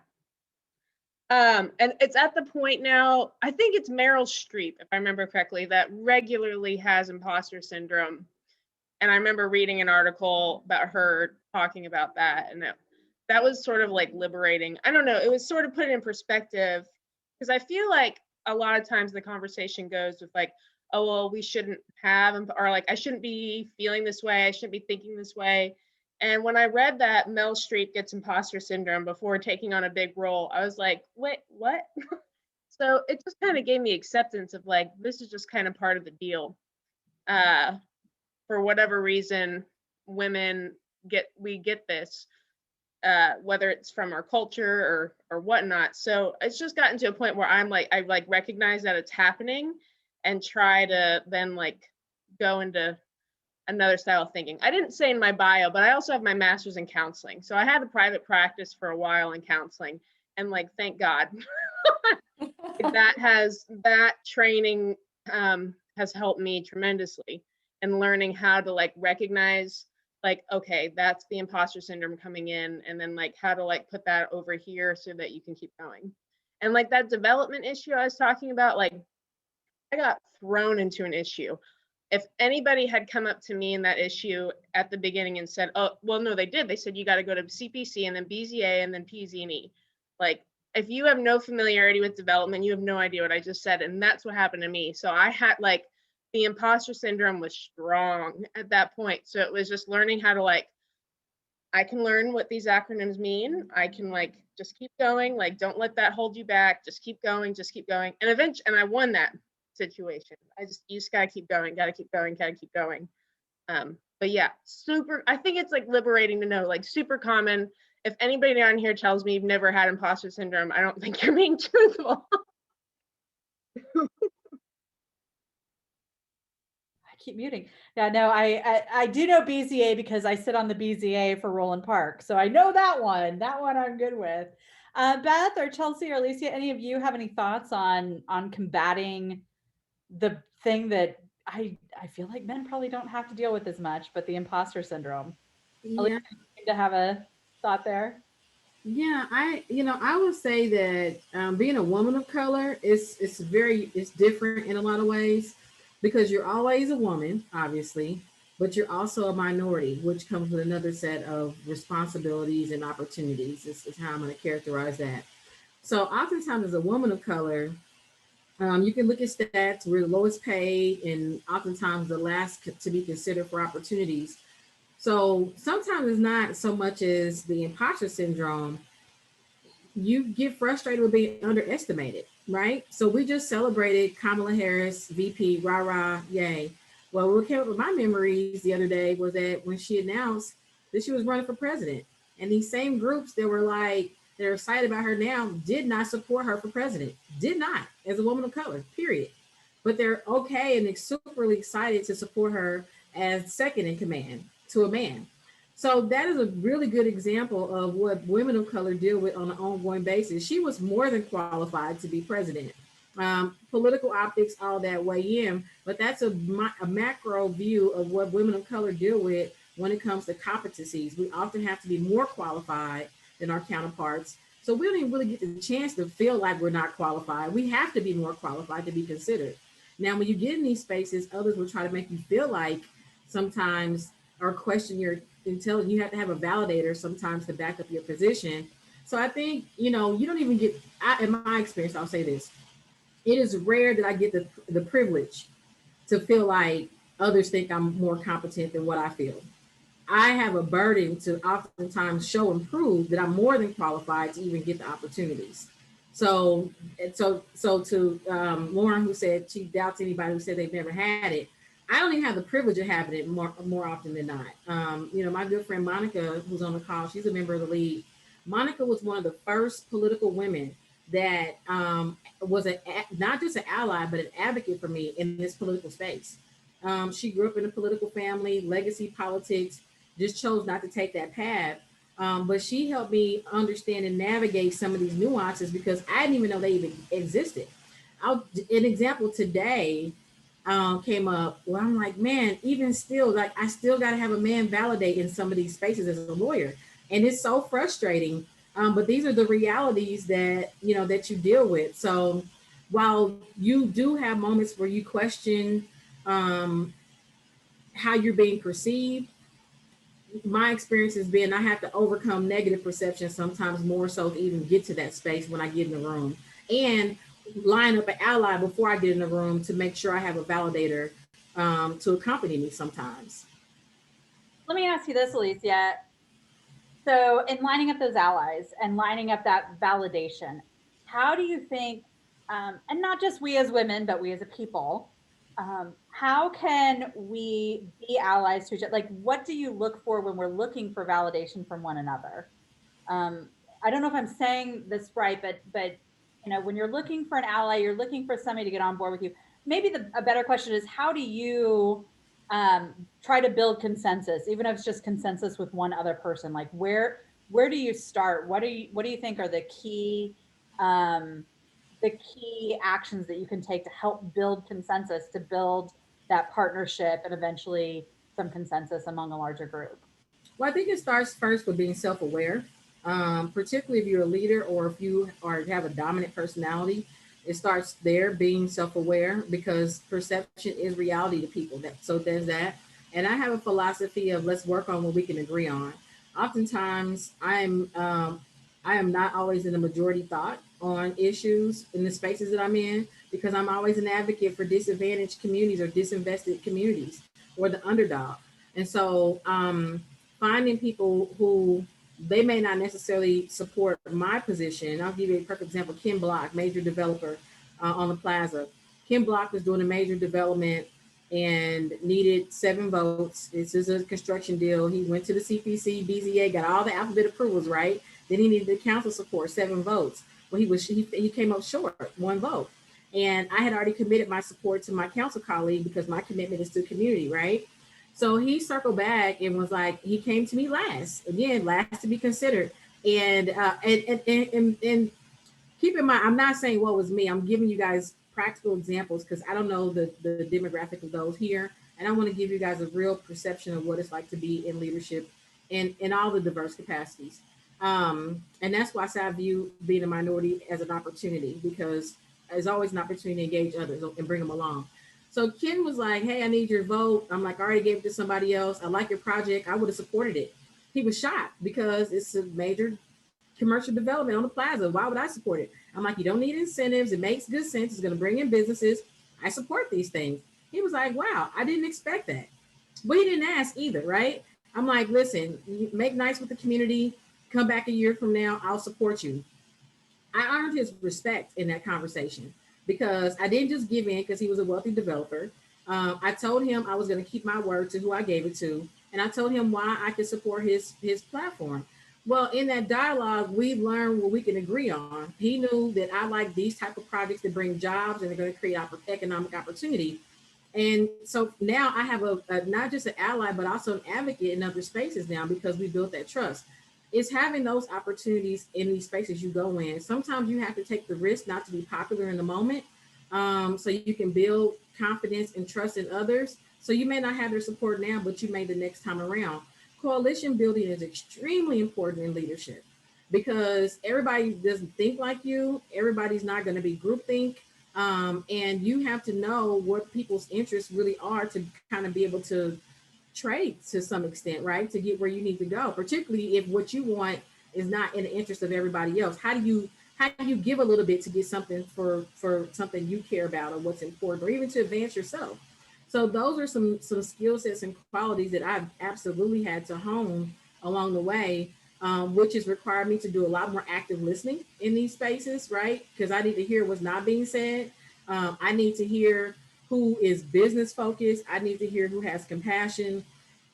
And it's at the point now, I think it's Meryl Streep, if I remember correctly, that regularly has imposter syndrome. And I remember reading an article about her talking about that. And that was sort of like liberating. I don't know. It was sort of put it in perspective, because I feel like a lot of times the conversation goes with like, oh, well, we shouldn't have, or like, I shouldn't be feeling this way. I shouldn't be thinking this way. And when I read that Meryl Streep gets imposter syndrome before taking on a big role, I was like, wait, what? So it just kind of gave me acceptance of like, this is just kind of part of the deal. For whatever reason, women we get this, whether it's from our culture or whatnot. So it's just gotten to a point where I like recognize that it's happening and try to then like go into another style of thinking. I didn't say in my bio, but I also have my master's in counseling. So I had a private practice for a while in counseling, and like, thank God that training has helped me tremendously. and learning how to like recognize like, okay, that's the imposter syndrome coming in, and then like how to like put that over here so that you can keep going. And like that development issue I was talking about, like I got thrown into an issue. If anybody had come up to me in that issue at the beginning and said, oh, well, no, they did. They said, you got to go to CPC and then BZA and then PZ&E. Like, if you have no familiarity with development, you have no idea what I just said. And that's what happened to me. So I had like, the imposter syndrome was strong at that point. So it was just learning how to like, I can learn what these acronyms mean. I can like, just keep going. Like, don't let that hold you back. Just keep going, just keep going. And eventually, and I won that situation. You just gotta keep going, gotta keep going, gotta keep going. But yeah, I think it's like liberating to know, like super common. If anybody down here tells me you've never had imposter syndrome, I don't think you're being truthful. I keep muting. Yeah, no, I do know BZA because I sit on the BZA for Roland Park. So I know that one. That one I'm good with. Beth or Chelsea or Alicia, any of you have any thoughts on combating the thing that I feel like men probably don't have to deal with as much, but the imposter syndrome? Yeah. Alicia, you seem to have a thought there. Yeah, I would say that being a woman of color it's different in a lot of ways, because you're always a woman, obviously, but you're also a minority, which comes with another set of responsibilities and opportunities. Is how I'm going to characterize that. So oftentimes as a woman of color, you can look at stats, we're the lowest paid and oftentimes the last to be considered for opportunities. So sometimes it's not so much as the imposter syndrome. You get frustrated with being underestimated, right? So we just celebrated Kamala Harris, VP, rah, rah, yay. Well, what came up with my memories the other day was that when she announced that she was running for president, and these same groups that were like, they're excited about her now, did not support her for president, did not, as a woman of color, period. But they're okay and they're super excited to support her as second in command to a man. So that is a really good example of what women of color deal with on an ongoing basis. She was more than qualified to be president. Political optics, all that weigh in, but that's a macro view of what women of color deal with when it comes to competencies. We often have to be more qualified than our counterparts. So we don't even really get the chance to feel like we're not qualified. We have to be more qualified to be considered. Now, when you get in these spaces, others will try to make you feel like sometimes or question your intelligence. You have to have a validator sometimes to back up your position. So I think, you don't even get, in my experience, I'll say this. It is rare that I get the privilege to feel like others think I'm more competent than what I feel. I have a burden to oftentimes show and prove that I'm more than qualified to even get the opportunities. So to Lauren, who said she doubts anybody who said they've never had it, I don't even have the privilege of having it more often than not. My good friend Monica, who's on the call, she's a member of the league. Monica was one of the first political women that was not just an ally, but an advocate for me in this political space. She grew up in a political family, legacy politics, just chose not to take that path. But she helped me understand and navigate some of these nuances because I didn't even know they even existed. An example today came up where I'm like, man, even still, like I still got to have a man validate in some of these spaces as a lawyer. And it's so frustrating. But these are the realities that you deal with. So while you do have moments where you question how you're being perceived, my experience has been I have to overcome negative perception sometimes more so to even get to that space when I get in the room, and line up an ally before I get in the room to make sure I have a validator to accompany me sometimes. Let me ask you this, Alicia. So in lining up those allies and lining up that validation, how do you think, and not just we as women, but we as a people, how can we be allies to each other? Like, what do you look for when we're looking for validation from one another? I don't know if I'm saying this right, but when you're looking for an ally, you're looking for somebody to get on board with you. Maybe a better question is, how do you try to build consensus, even if it's just consensus with one other person? Like, where do you start? What do you think are the key actions that you can take to help build consensus, to build that partnership and eventually some consensus among a larger group? Well, I think it starts first with being self-aware, particularly if you're a leader or if you have a dominant personality. It starts there, being self-aware, because perception is reality to people. So there's that. And I have a philosophy of let's work on what we can agree on. Oftentimes, I am not always in the majority thought on issues in the spaces that I'm in, because I'm always an advocate for disadvantaged communities or disinvested communities or the underdog. And so finding people who they may not necessarily support my position. I'll give you a perfect example. Kim Block, major developer on the plaza. Kim Block was doing a major development and needed 7 votes. This is a construction deal. He went to the CPC, BZA, got all the alphabet approvals, right? Then he needed the council support, 7 votes. Well, he came up short, 1 vote. And I had already committed my support to my council colleague because my commitment is to community, right? So he circled back and was like, he came to me last, again, last to be considered. And keep in mind, I'm not saying what was me. I'm giving you guys practical examples because I don't know the demographic of those here. And I want to give you guys a real perception of what it's like to be in leadership in all the diverse capacities. And that's why I view being a minority as an opportunity, because there's always an opportunity to engage others and bring them along. So Ken was like, hey, I need your vote. I'm like, I already gave it to somebody else. I like your project. I would have supported it. He was shocked because it's a major commercial development on the plaza. Why would I support it? I'm like, you don't need incentives. It makes good sense. It's going to bring in businesses. I support these things. He was like, wow, I didn't expect that. But he didn't ask either, right? I'm like, listen, you make nice with the community. Come back a year from now. I'll support you. I earned his respect in that conversation, because I didn't just give in because he was a wealthy developer. I told him I was going to keep my word to who I gave it to. And I told him why I could support his platform. Well, in that dialogue, we learned what we can agree on. He knew that I like these type of projects that bring jobs and they're going to create economic opportunity. And so now I have a not just an ally, but also an advocate in other spaces now, because we built that trust. It's having those opportunities in these spaces you go in. Sometimes you have to take the risk not to be popular in the moment, so you can build confidence and trust in others. So you may not have their support now, but you may the next time around. Coalition building is extremely important in leadership, because everybody doesn't think like you. Everybody's not going to be groupthink. And you have to know what people's interests really are to kind of be able to trade to some extent, right? To get where you need to go, particularly if what you want is not in the interest of everybody else. How do you give a little bit to get something for something you care about or what's important, or even to advance yourself? So those are some skill sets and qualities that I've absolutely had to hone along the way, which has required me to do a lot more active listening in these spaces, right? Because I need to hear what's not being said. I need to hear who is business focused. I need to hear who has compassion.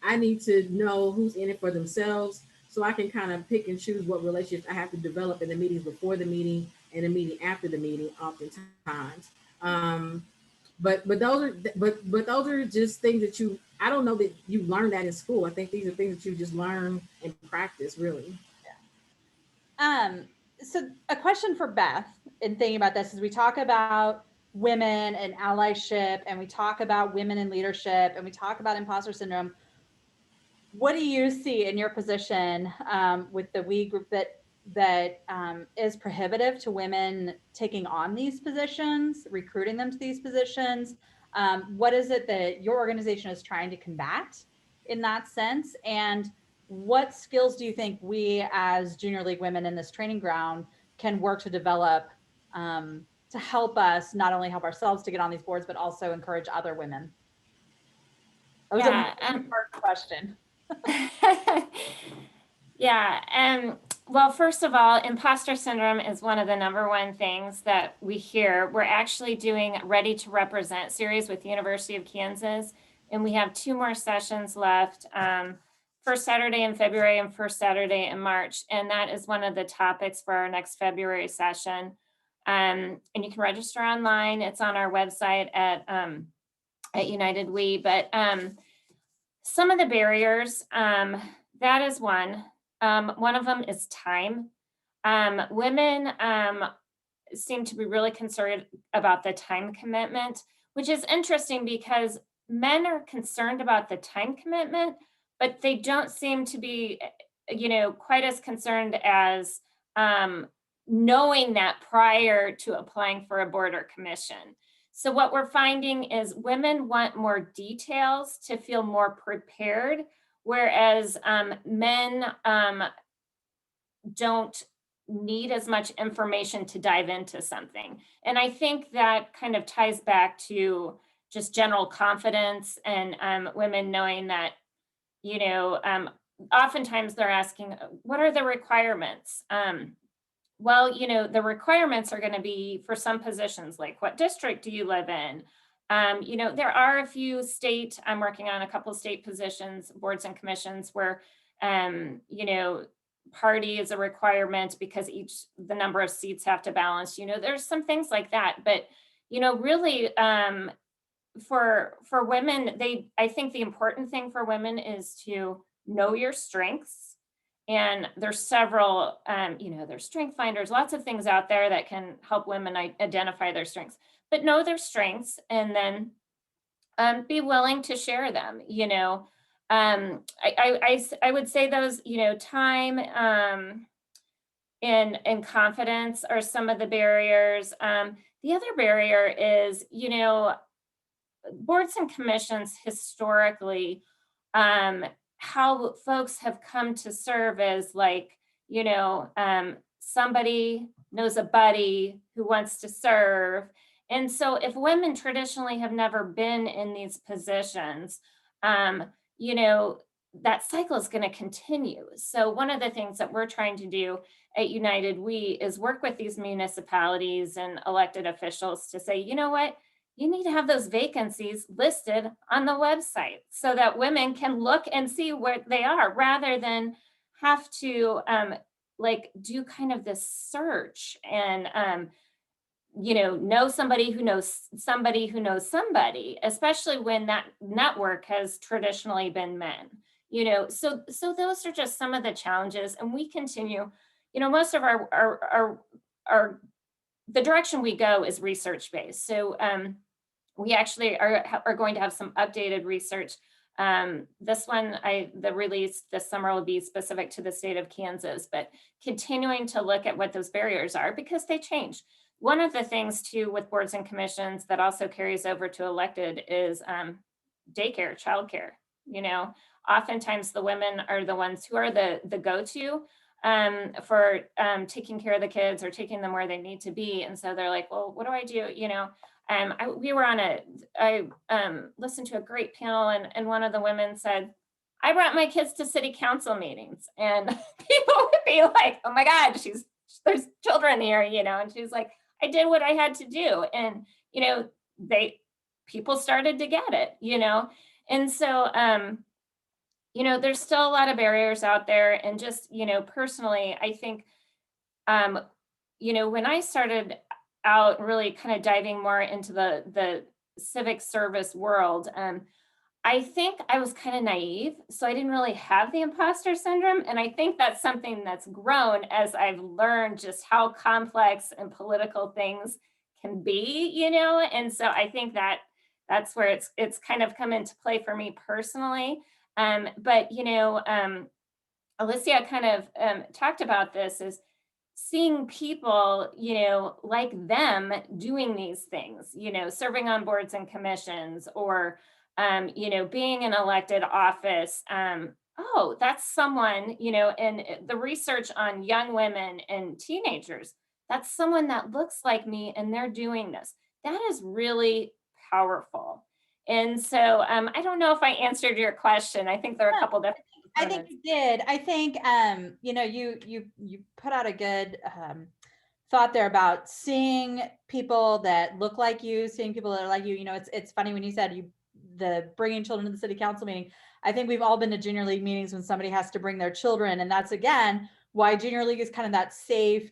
I need to know who's in it for themselves, so I can kind of pick and choose what relationships I have to develop in the meetings before the meeting and the meeting after the meeting oftentimes. But those are just things that I don't know that you learn that in school. I think these are things that you just learn and practice, really. Yeah. So a question for Beth in thinking about this is, we talk about women and allyship, and we talk about women in leadership, and we talk about imposter syndrome. What do you see in your position with the We group that is prohibitive to women taking on these positions, recruiting them to these positions? What is it that your organization is trying to combat in that sense? And what skills do you think we as junior league women in this training ground can work to develop to help us not only help ourselves to get on these boards, but also encourage other women? That was a multi-part question. Yeah. Well, first of all, imposter syndrome is one of the #1 things that we hear. We're actually doing Ready to Represent series with the University of Kansas, and we have 2 more sessions left, first Saturday in February and first Saturday in March. And that is one of the topics for our next February session. And you can register online. It's on our website at United We. But some of the barriers, that is one. One of them is time. Women seem to be really concerned about the time commitment, which is interesting because men are concerned about the time commitment, but they don't seem to be, quite as concerned as knowing that prior to applying for a board or commission. So what we're finding is women want more details to feel more prepared, whereas men don't need as much information to dive into something. And I think that kind of ties back to just general confidence and women knowing that, oftentimes they're asking, what are the requirements? Well, the requirements are going to be for some positions, like what district do you live in? There are a few I'm working on a couple of state positions, boards and commissions where, party is a requirement because the number of seats have to balance, there's some things like that. But, really, for women, I think the important thing for women is to know your strengths. And there's several, there's strength finders, lots of things out there that can help women identify their strengths, but know their strengths and then be willing to share them. I would say those, time and confidence are some of the barriers. The other barrier is, boards and commissions historically, how folks have come to serve as like, somebody knows a buddy who wants to serve. And so if women traditionally have never been in these positions, that cycle is going to continue. So one of the things that we're trying to do at United We is work with these municipalities and elected officials to say, you know what? You need to have those vacancies listed on the website so that women can look and see where they are rather than have to do kind of this search and know somebody who knows somebody who knows somebody, especially when that network has traditionally been men. So those are just some of the challenges, and we continue. Most of our the direction we go is research based. So we actually are going to have some updated research. The release this summer will be specific to the state of Kansas, but continuing to look at what those barriers are because they change. One of the things too with boards and commissions that also carries over to elected is daycare, childcare. Oftentimes the women are the ones who are the go-to for taking care of the kids or taking them where they need to be. And so they're like, well, what do I do? I listened to a great panel and one of the women said, I brought my kids to city council meetings, and people would be like, oh my God, there's children here, and she's like, I did what I had to do. And, people started to get it, and so, there's still a lot of barriers out there. And just, personally, I think, when I started out really kind of diving more into the civic service world, I think I was kind of naive. So I didn't really have the imposter syndrome. And I think that's something that's grown as I've learned just how complex and political things can be, and so I think that's where it's kind of come into play for me personally. But Alicia kind of talked about this, is seeing people, like them doing these things, serving on boards and commissions or, being in elected office. Oh, that's someone, and the research on young women and teenagers, that's someone that looks like me and they're doing this. That is really powerful. And so I don't know if I answered your question. I think there are a couple different I think you did. I think you put out a good thought there about seeing people that look like you, seeing people that are like you. It's funny when you said the bringing children to the city council meeting. I think we've all been to junior league meetings when somebody has to bring their children, and that's again why junior league is kind of that safe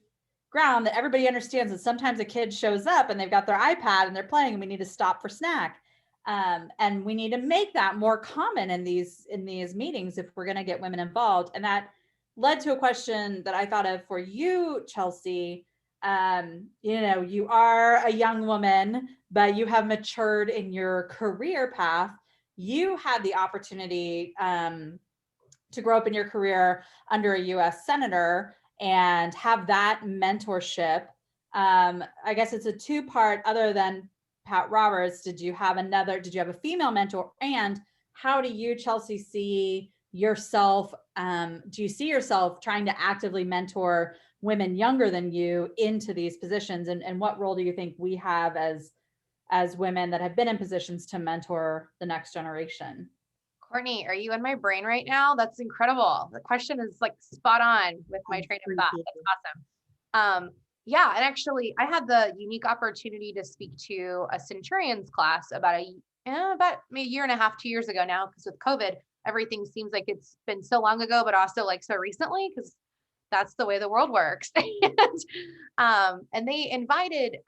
ground that everybody understands that sometimes a kid shows up and they've got their iPad and they're playing, and we need to stop for snack. And we need to make that more common in these meetings if we're going to get women involved. And that led to a question that I thought of for you, Chelsea. You are a young woman, but you have matured in your career path. you had the opportunity to grow up in your career under a US Senator and have that mentorship. I guess it's a two-part. Other than Pat Roberts, did you have a female mentor? And how do you, Chelsea, see yourself? Do you see yourself trying to actively mentor women younger than you into these positions? And what role do you think we have as women that have been in positions to mentor the next generation? Courtney, are you in my brain right now? That's incredible. The question is like spot on with my train of thought. That's awesome. Yeah, and actually I had the unique opportunity to speak to a Centurions class about maybe a year and a half, 2 years ago now, because with COVID, everything seems like it's been so long ago, but also like so recently, because that's the way the world works. And they invited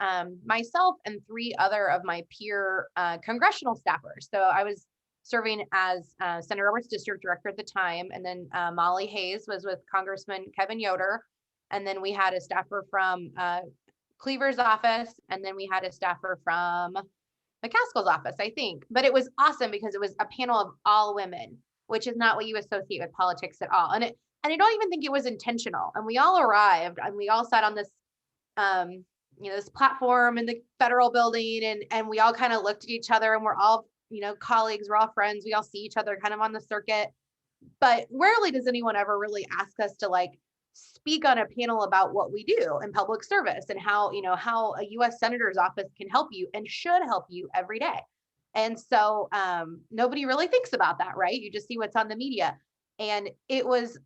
myself and 3 other of my peer congressional staffers. So I was serving as Senator Roberts District Director at the time. And then Molly Hayes was with Congressman Kevin Yoder. And then we had a staffer from Cleaver's office. And then we had a staffer from McCaskill's office, I think. But it was awesome because it was a panel of all women, which is not what you associate with politics at all. And I don't even think it was intentional. And we all arrived and we all sat on this, this platform in the federal building, and we all kind of looked at each other, and we're all, colleagues, we're all friends. We all see each other kind of on the circuit, but rarely does anyone ever really ask us to like speak on a panel about what we do in public service and how a US Senator's office can help you and should help you every day. And so nobody really thinks about that, right? You just see what's on the media. And it was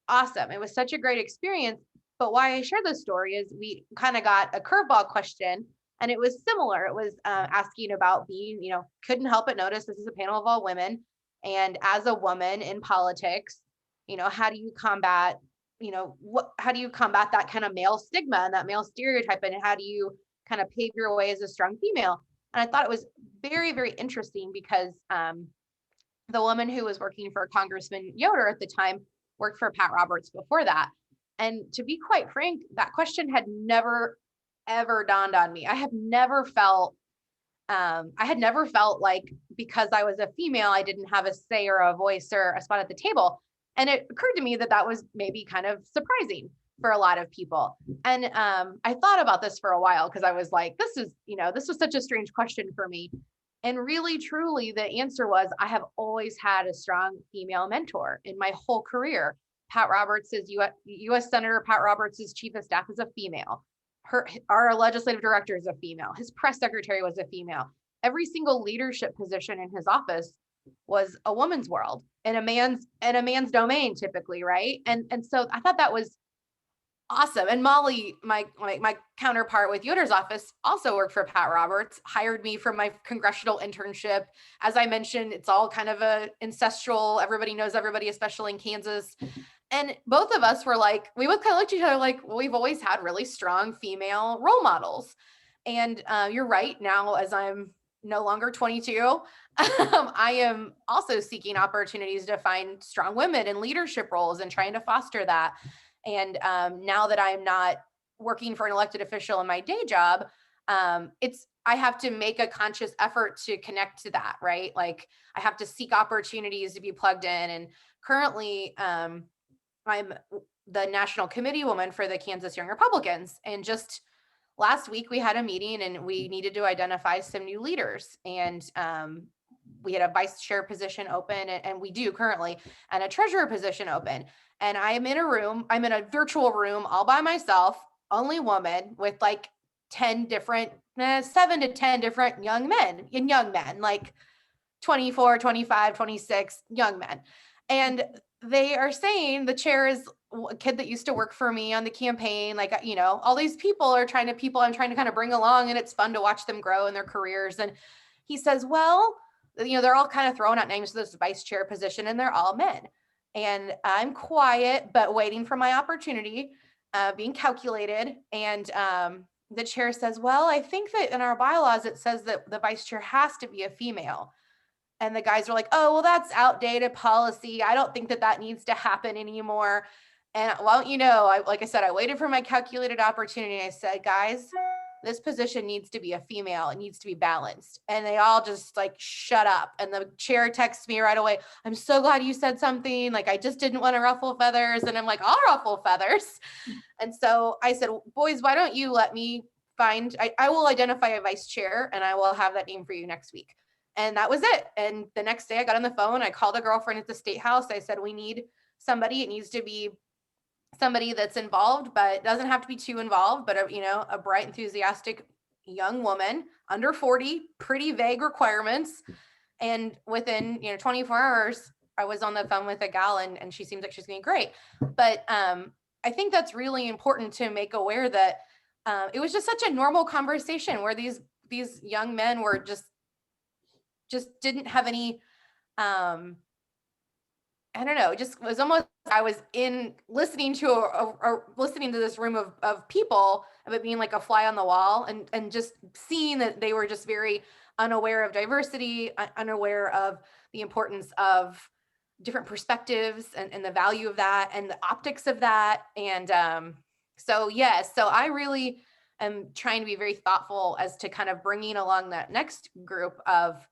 awesome. It was such a great experience. But why I share this story is we kind of got a curveball question, and it was similar. It was asking about being, couldn't help but notice this is a panel of all women. And as a woman in politics, how do you combat, how do you combat that kind of male stigma and that male stereotype? And how do you kind of pave your way as a strong female? And I thought it was very, very interesting because the woman who was working for Congressman Yoder at the time worked for Pat Roberts before that. And to be quite frank, that question had never, ever dawned on me. I had never felt like because I was a female, I didn't have a say or a voice or a spot at the table. And it occurred to me that that was maybe kind of surprising for a lot of people. And I thought about this for a while because I was like, this was such a strange question for me. And really, truly, the answer was, I have always had a strong female mentor in my whole career. Pat Roberts is U.S. Senator Pat Roberts' chief of staff is a female. Our legislative director is a female. His press secretary was a female. Every single leadership position in his office was a woman's world in a man's domain, typically, right? And so I thought that was awesome. And Molly, my counterpart with Yoder's office, also worked for Pat Roberts, hired me for my congressional internship. As I mentioned, it's all kind of a incestual, everybody knows everybody, especially in Kansas. And both of us were like, we both kind of looked at each other like, well, we've always had really strong female role models. And you're right, now as I'm no longer 22, I am also seeking opportunities to find strong women in leadership roles and trying to foster that. And now that I'm not working for an elected official in my day job, I have to make a conscious effort to connect to that, right? Like I have to seek opportunities to be plugged in. And currently, I'm the National Committeewoman for the Kansas Young Republicans. And just last week we had a meeting and we needed to identify some new leaders. And we had a vice chair position open, and we do currently, and a treasurer position open. And I'm in a virtual room all by myself, only woman, with like 7 to 10 different young men, like 24, 25, 26 young men. And they are saying the chair is a kid that used to work for me on the campaign. Like, all these people I'm trying to kind of bring along, and it's fun to watch them grow in their careers. And he says, well, they're all kind of throwing out names for this vice chair position, and they're all men. And I'm quiet, but waiting for my opportunity, being calculated. And the chair says, well, I think that in our bylaws, it says that the vice chair has to be a female. And the guys were like, oh, well, that's outdated policy. I don't think that needs to happen anymore. And well, like I said, I waited for my calculated opportunity. I said, guys, this position needs to be a female. It needs to be balanced. And they all just like shut up. And the chair texts me right away. I'm so glad you said something. Like, I just didn't want to ruffle feathers. And I'm like, I'll ruffle feathers. And so I said, boys, why don't you let me I will identify a vice chair and I will have that name for you next week. And that was it. And the next day I got on the phone. I called a girlfriend at the State House. I said, we need somebody. It needs to be somebody that's involved, but it doesn't have to be too involved, but a bright, enthusiastic young woman under 40, pretty vague requirements. And within, 24 hours, I was on the phone with a gal and she seems like she's doing great. But I think that's really important to make aware that it was just such a normal conversation where these young men were just didn't have any, I don't know, it just was almost, I was listening to listening to this room of people, of it being like a fly on the wall, and just seeing that they were just very unaware of diversity, unaware of the importance of different perspectives and the value of that and the optics of that. And so I really am trying to be very thoughtful as to kind of bringing along that next group of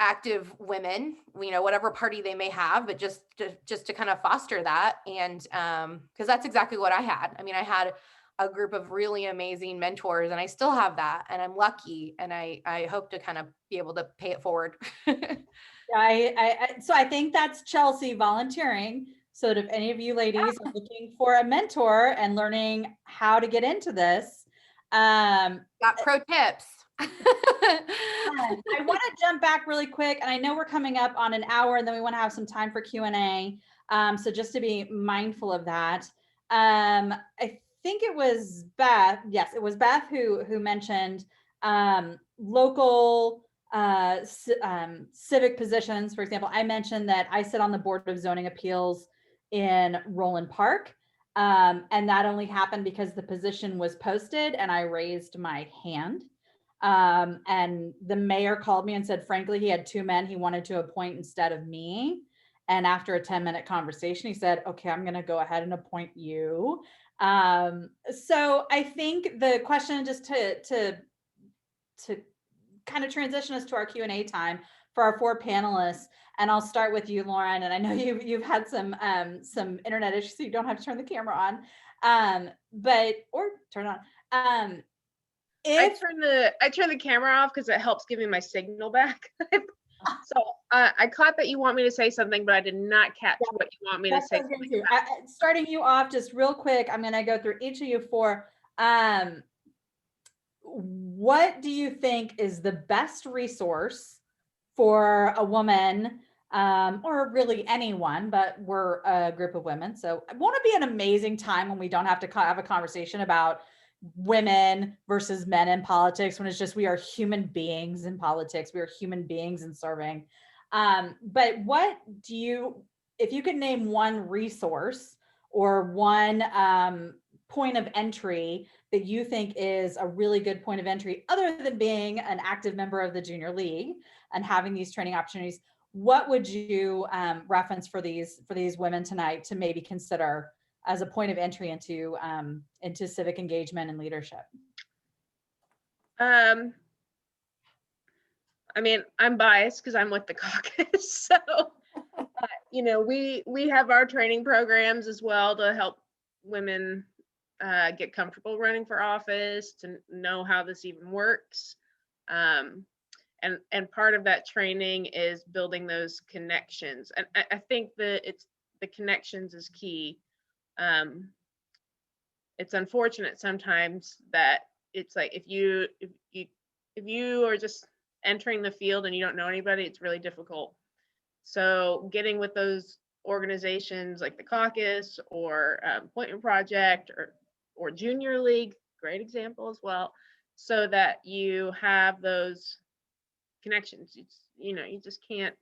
active women, whatever party they may have, but just to kind of foster that. And because that's exactly what I had. I mean, I had a group of really amazing mentors, and I still have that, and I'm lucky, and I hope to kind of be able to pay it forward. So I think that's Chelsea volunteering. So if any of you ladies are looking for a mentor and learning how to get into this, got pro tips. I want to jump back really quick, and I know we're coming up on an hour, and then we want to have some time for Q&A. So just to be mindful of that, I think it was Beth. Yes, it was Beth who mentioned local civic positions. For example, I mentioned that I sit on the Board of Zoning Appeals in Roland Park. And that only happened because the position was posted and I raised my hand. And the mayor called me and said, frankly, he had two men he wanted to appoint instead of me. And after a 10-minute conversation, he said, okay, I'm going to go ahead and appoint you. So I think the question, just to kind of transition us to our Q&A time for our four panelists, and I'll start with you, Lauren. And I know you've had some internet issues, so you don't have to turn the camera on, or turn on. I turn the camera off because it helps give me my signal back. So I caught that you want me to say something, but I did not catch what you want me to say. Starting you off just real quick, I'm going to go through each of you four. What do you think is the best resource for a woman, or really anyone, but we're a group of women, so it won't be an amazing time when we don't have to have a conversation about women versus men in politics, when it's just, we are human beings in politics, we are human beings in serving. But what do you, if you could name one resource or one point of entry that you think is a really good point of entry, other than being an active member of the junior league and having these training opportunities, what would you reference for these women tonight to maybe consider as a point of entry into civic engagement and leadership? I mean, I'm biased because I'm with the caucus, so we have our training programs as well to help women get comfortable running for office, to know how this even works. And part of that training is building those connections. And I think that the connections is key. It's unfortunate sometimes that it's like, if you are just entering the field and you don't know anybody, it's really difficult. So getting with those organizations like the Caucus or Appointment Project or Junior League, great example as well, so that you have those connections. You just can't,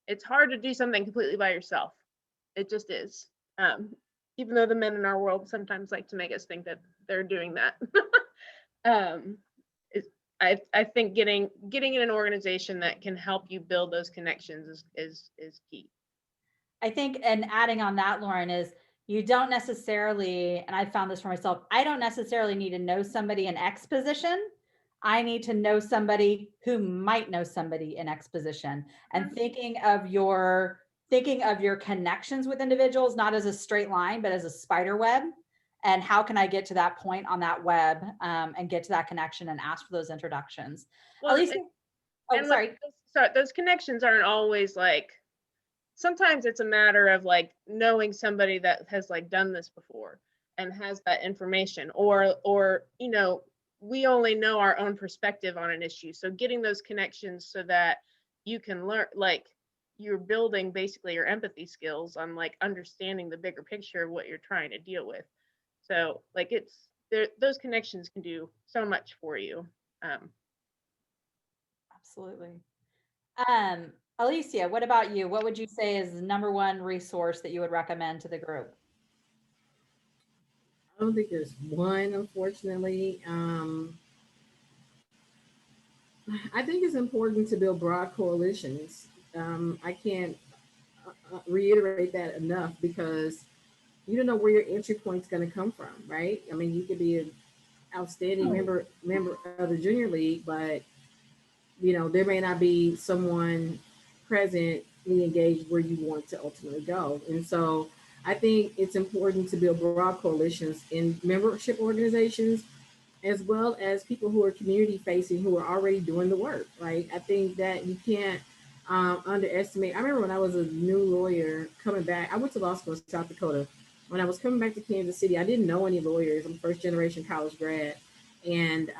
it's hard to do something completely by yourself. It just is. Even though the men in our world sometimes like to make us think that they're doing that. I think getting in an organization that can help you build those connections is key. I think, and adding on that, Lauren, is you don't necessarily, and I found this for myself, I don't necessarily need to know somebody in X position. I need to know somebody who might know somebody in X position, and thinking of your connections with individuals, not as a straight line, but as a spider web. And how can I get to that point on that web, and get to that connection and ask for those introductions? Well, Alicia, and sorry. those connections aren't always like, sometimes it's a matter of like knowing somebody that has like done this before and has that information, or you know, we only know our own perspective on an issue. So getting those connections so that you can learn, like you're building basically your empathy skills on like understanding the bigger picture of what you're trying to deal with. So like it's there, those connections can do so much for you. Absolutely. Alicia, what about you? What would you say is the number one resource that you would recommend to the group? I don't think there's one, unfortunately. I think it's important to build broad coalitions. I can't reiterate that enough, because you don't know where your entry point's going to come from, right? I mean, you could be an outstanding member of the junior league, but you know, there may not be someone presently engaged where you want to ultimately go. And so I think it's important to build broad coalitions in membership organizations, as well as people who are community facing, who are already doing the work, right? I think that you can't underestimate. I remember when I was a new lawyer coming back, I went to law school in South Dakota. When I was coming back to Kansas City, I didn't know any lawyers. I'm first generation college grad. And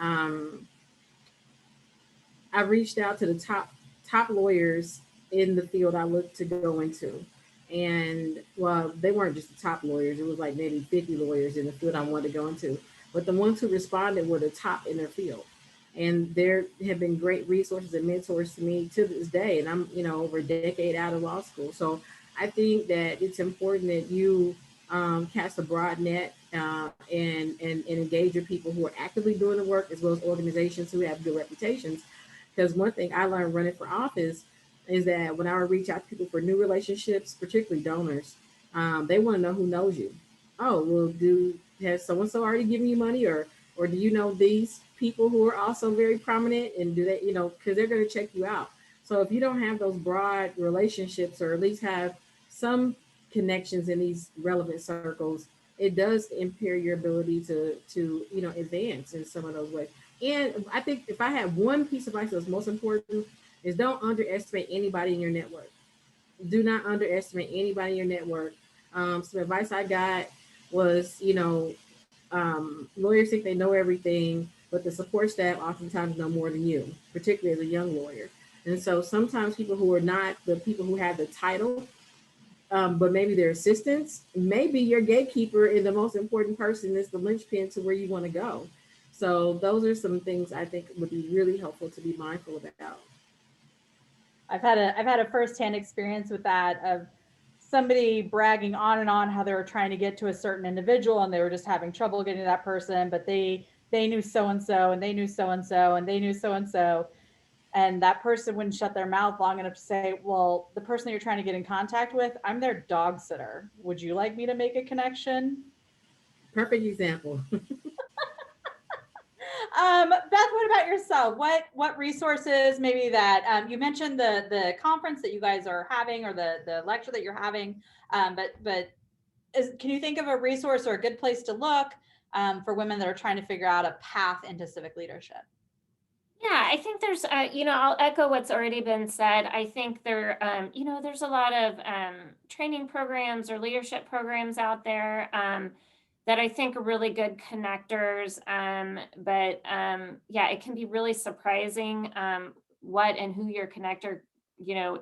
I reached out to the top lawyers in the field I looked to go into. And well, they weren't just the top lawyers. It was like maybe 50 lawyers in the field I wanted to go into. But the ones who responded were the top in their field. And there have been great resources and mentors to me to this day. And I'm, you know, over a decade out of law school. So I think that it's important that you cast a broad net and engage with people who are actively doing the work, as well as organizations who have good reputations. Because one thing I learned running for office is that when I would reach out to people for new relationships, particularly donors, they want to know who knows you. Oh, well, has so-and-so already given you money, or do you know these people who are also very prominent, and do they, you know, because they're going to check you out. So if you don't have those broad relationships, or at least have some connections in these relevant circles, it does impair your ability to you know, advance in some of those ways. And I think if I had one piece of advice that's most important, is don't underestimate anybody in your network. Do not underestimate anybody in your network. Some advice I got was, you know, lawyers think they know everything, but the support staff oftentimes know more than you, particularly as a young lawyer. And so sometimes people who are not the people who have the title, but maybe their assistants, maybe your gatekeeper, and the most important person is the linchpin to where you want to go. So those are some things I think would be really helpful to be mindful about. I've had a firsthand experience with that, of somebody bragging on and on how they were trying to get to a certain individual and they were just having trouble getting to that person, but they knew so-and-so and they knew so-and-so and they knew so-and-so. And that person wouldn't shut their mouth long enough to say, well, the person that you're trying to get in contact with, I'm their dog sitter. Would you like me to make a connection? Perfect example. Beth, what about yourself? What resources, maybe that you mentioned the conference that you guys are having, or the lecture that you're having, but can you think of a resource or a good place to look for women that are trying to figure out a path into civic leadership? Yeah, I think there's, you know, I'll echo what's already been said. I think there, you know, there's a lot of training programs or leadership programs out there that I think are really good connectors. But yeah, it can be really surprising what and who your connector, you know,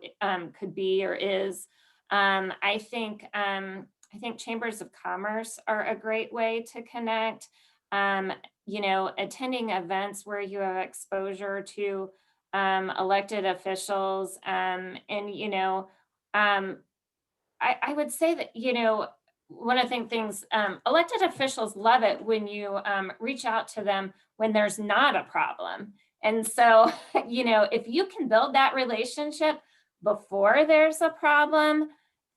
could be or is. I think chambers of commerce are a great way to connect. You know, attending events where you have exposure to elected officials, and you know, I would say that, you know, one of the things, elected officials love it when you reach out to them when there's not a problem. And so, you know, if you can build that relationship before there's a problem,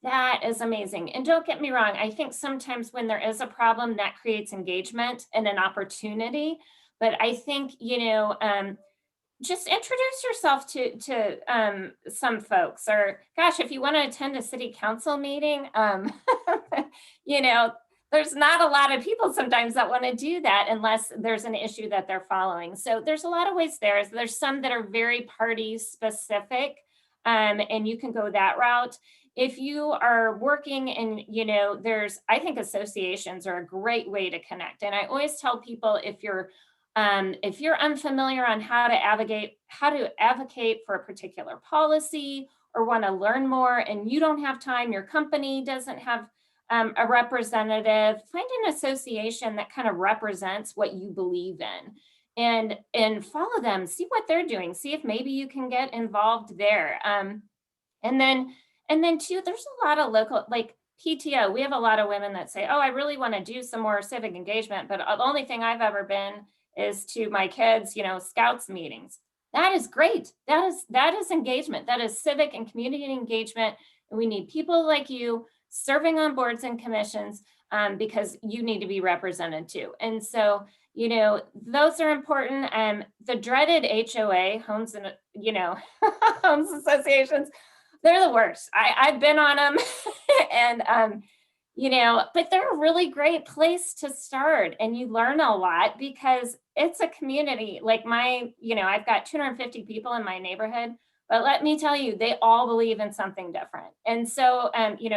That is amazing. And don't get me wrong, I think sometimes when there is a problem, that creates engagement and an opportunity. But I think, just introduce yourself to some folks, or gosh, if you want to attend a city council meeting, you know, there's not a lot of people sometimes that want to do that unless there's an issue that they're following. So there's a lot of ways there. There's some that are very party specific, and you can go that route. If you are working and, I think associations are a great way to connect. And I always tell people, if you're unfamiliar on how to advocate for a particular policy, or want to learn more and you don't have time, your company doesn't have a representative, find an association that kind of represents what you believe in, and follow them, see what they're doing, see if maybe you can get involved there. And then too, there's a lot of local, like PTO, we have a lot of women that say, oh, I really want to do some more civic engagement, but the only thing I've ever been is to my kids, scouts meetings. That is great. That is engagement. That is civic and community engagement. And we need people like you serving on boards and commissions, because you need to be represented too. And so, those are important. The dreaded HOA, homes and, homes associations, they're the worst. I've been on them and, but they're a really great place to start, and you learn a lot because it's a community. Like I've got 250 people in my neighborhood, but let me tell you, they all believe in something different. And so,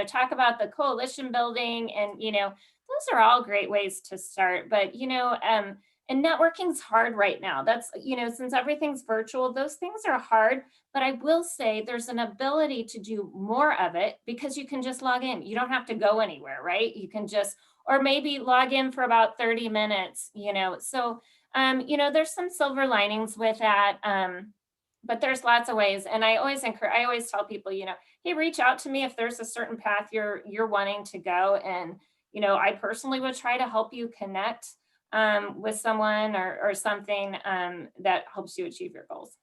talk about the coalition building, and, those are all great ways to start. But, and networking's hard right now. That's, since everything's virtual, those things are hard. But I will say there's an ability to do more of it because you can just log in. You don't have to go anywhere, right? You can just, or maybe log in for about 30 minutes, So, there's some silver linings with that. But there's lots of ways. And I always tell people, hey, reach out to me if there's a certain path you're wanting to go. And, I personally would try to help you connect with someone or something that helps you achieve your goals.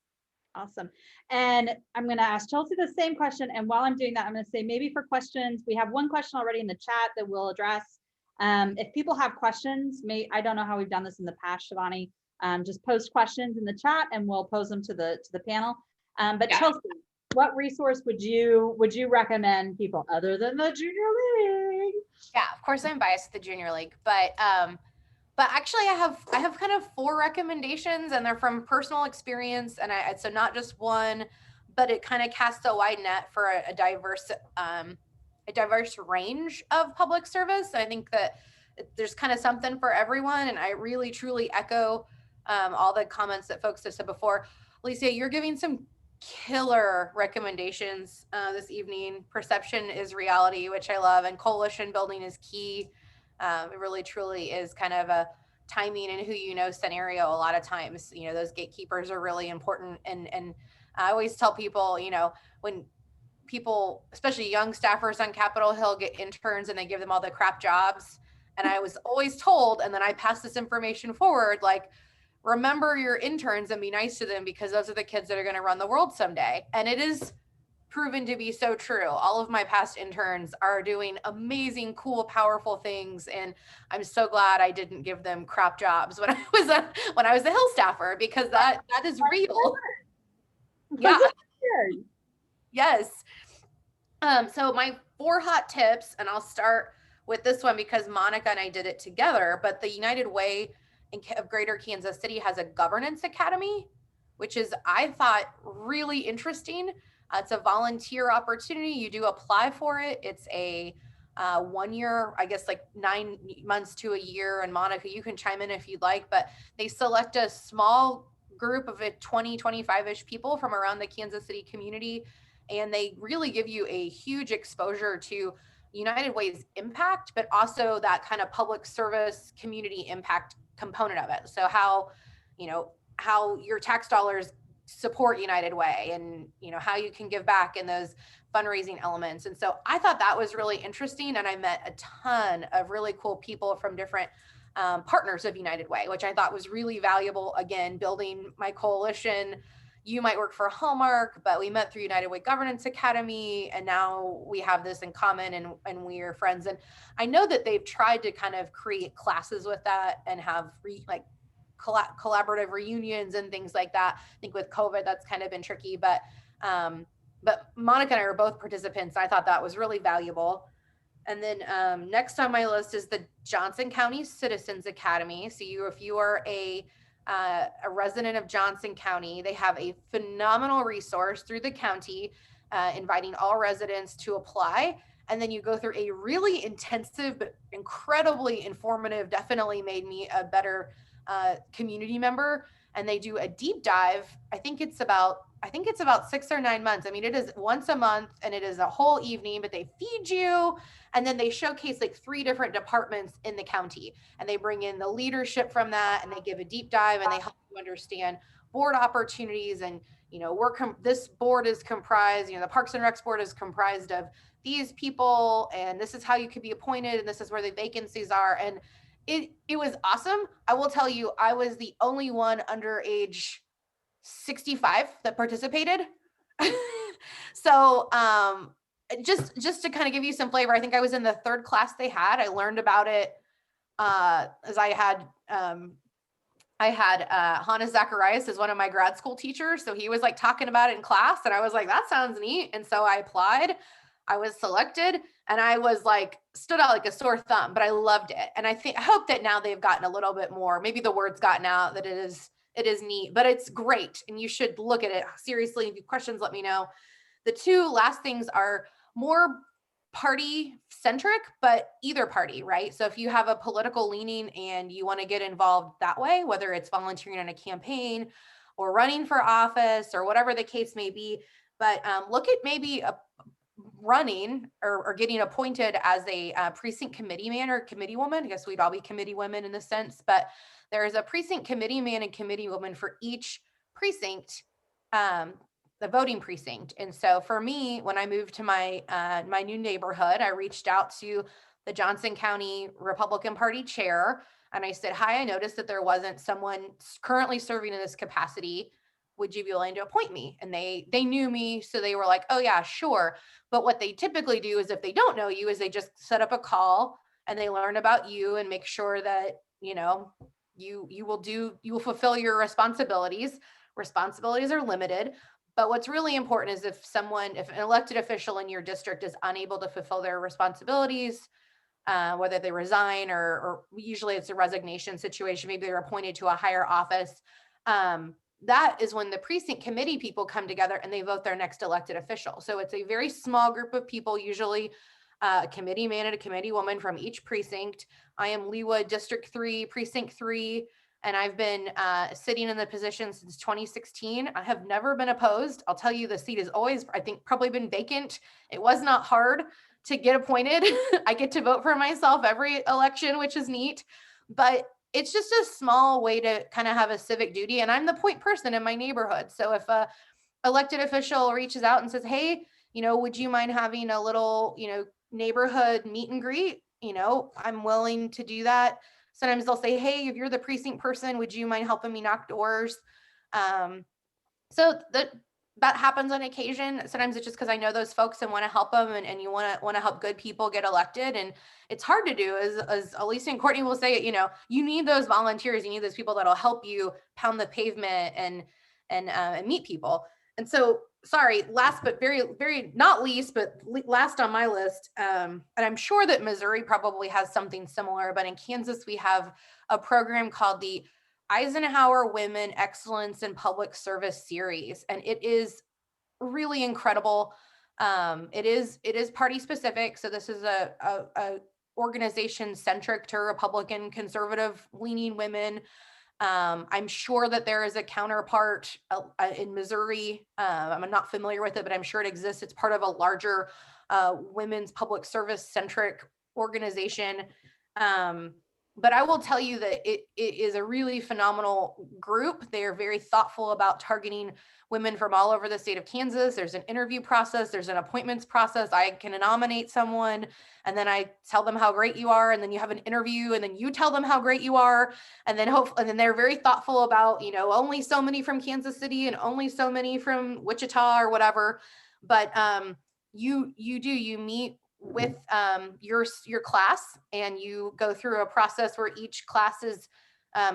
Awesome. And I'm going to ask Chelsea the same question. And while I'm doing that, I'm going to say maybe for questions, we have one question already in the chat that we'll address. If people have questions, I don't know how we've done this in the past, Shivani, just post questions in the chat and we'll pose them to the panel. But yeah. Chelsea, what resource would you recommend people other than the Junior League? Yeah, of course I'm biased with the Junior League, but actually I have kind of 4 recommendations, and they're from personal experience, and so not just one, but it kind of casts a wide net for a diverse range of public service. And I think that there's kind of something for everyone, and I really truly echo all the comments that folks have said before. Alicia, you're giving some killer recommendations this evening. Perception is reality, which I love, and coalition building is key. It really truly is kind of a timing and who scenario. A lot of times, those gatekeepers are really important. And I always tell people, when people, especially young staffers on Capitol Hill, get interns and they give them all the crap jobs. And I was always told, and then I pass this information forward, like, remember your interns and be nice to them, because those are the kids that are going to run the world someday. And it is proven to be so true. All of my past interns are doing amazing, cool, powerful things, and I'm so glad I didn't give them crap jobs when I was a Hill staffer, because that is real. Yeah. Yes. So my 4 hot tips, and I'll start with this one because Monica and I did it together, but the United Way of Greater Kansas City has a governance academy, which is, I thought, really interesting. It's a volunteer opportunity. You do apply for it. It's a 1 year, I guess, like 9 months to a year. And Monica, you can chime in if you'd like, but they select a small group of 20, 25-ish people from around the Kansas City community. And they really give you a huge exposure to United Way's impact, but also that kind of public service community impact component of it. So how your tax dollars support United Way, and how you can give back in those fundraising elements. And so I thought that was really interesting, and I met a ton of really cool people from different partners of United Way, which I thought was really valuable. Again, building my coalition you might work for Hallmark, but we met through United Way Governance Academy, and now we have this in common, and we are friends. And I know that they've tried to kind of create classes with that and have collaborative reunions and things like that. I think with COVID, that's kind of been tricky, but Monica and I are both participants. I thought that was really valuable. And then next on my list is the Johnson County Citizens Academy. So if you are a resident of Johnson County, they have a phenomenal resource through the county, inviting all residents to apply. And then you go through a really intensive, but incredibly informative, definitely made me a better community member. And they do a deep dive. I think it's about 6 or 9 months. I mean, it is once a month and it is a whole evening, but they feed you. And then they showcase like 3 different departments in the county, and they bring in the leadership from that, and they give a deep dive, and they help you understand board opportunities. And, this board is comprised, the Parks and Recs board is comprised of these people, and this is how you could be appointed, and this is where the vacancies are. And it was awesome. I will tell you, I was the only one under age 65 that participated. So just to kind of give you some flavor, I think I was in the 3rd class they had. I learned about it as I had Hannah Zacharias as one of my grad school teachers. So he was like talking about it in class, and I was like, that sounds neat. And so I applied, I was selected, and I was like, stood out like a sore thumb, but I loved it. And I hope that now they've gotten a little bit more, maybe the word's gotten out that it is neat, but it's great. And you should look at it seriously. If you have questions, let me know. The 2 last things are more party centric, but either party, right? So if you have a political leaning and you want to get involved that way, whether it's volunteering on a campaign or running for office or whatever the case may be, but look at maybe running or getting appointed as a precinct committee man or committee woman. I guess we'd all be committee women in this sense, but there is a precinct committee man and committee woman for each precinct, the voting precinct. And so for me, when I moved to my new neighborhood, I reached out to the Johnson County Republican Party chair, and I said, hi, I noticed that there wasn't someone currently serving in this capacity. Would you be willing to appoint me? And they knew me, so they were like, oh yeah, sure. But what they typically do is, if they don't know you, is they just set up a call and they learn about you and make sure that you will fulfill your responsibilities. Responsibilities are limited, but what's really important is if an elected official in your district is unable to fulfill their responsibilities, whether they resign or usually it's a resignation situation, maybe they're appointed to a higher office. That is when the precinct committee people come together and they vote their next elected official. So it's a very small group of people, usually a committee man and a committee woman from each precinct. I am Leawood District 3, Precinct 3, and I've been sitting in the position since 2016. I have never been opposed. I'll tell you, the seat has always, I think, probably been vacant. It was not hard to get appointed. I get to vote for myself every election, which is neat, but it's just a small way to kind of have a civic duty. And I'm the point person in my neighborhood. So if a elected official reaches out and says, hey, would you mind having a little, neighborhood meet and greet? I'm willing to do that. Sometimes they'll say, hey, if you're the precinct person, would you mind helping me knock doors? So that happens on occasion. Sometimes it's just because I know those folks and want to help them, and you want to help good people get elected. And it's hard to do, as Alicia and Courtney will say, you need those volunteers. You need those people that'll help you pound the pavement and meet people. And so, sorry, last but very, very not least, but last on my list, and I'm sure that Missouri probably has something similar, but in Kansas, we have a program called the Eisenhower Women Excellence in Public Service Series, and it is really incredible. It is party specific, so this is a organization centric to Republican conservative leaning women. I'm sure that there is a counterpart in Missouri. I'm not familiar with it, but I'm sure it exists. It's part of a larger women's public service centric organization. but I will tell you that it is a really phenomenal group. They are very thoughtful about targeting women from all over the state of Kansas. There's an interview process. There's an appointments process. I can nominate someone and then I tell them how great you are. And then you have an interview and then you tell them how great you are. And then and then they're very thoughtful about, you know, only so many from Kansas City and only so many from Wichita or whatever. But you meet with your class, and you go through a process where each class is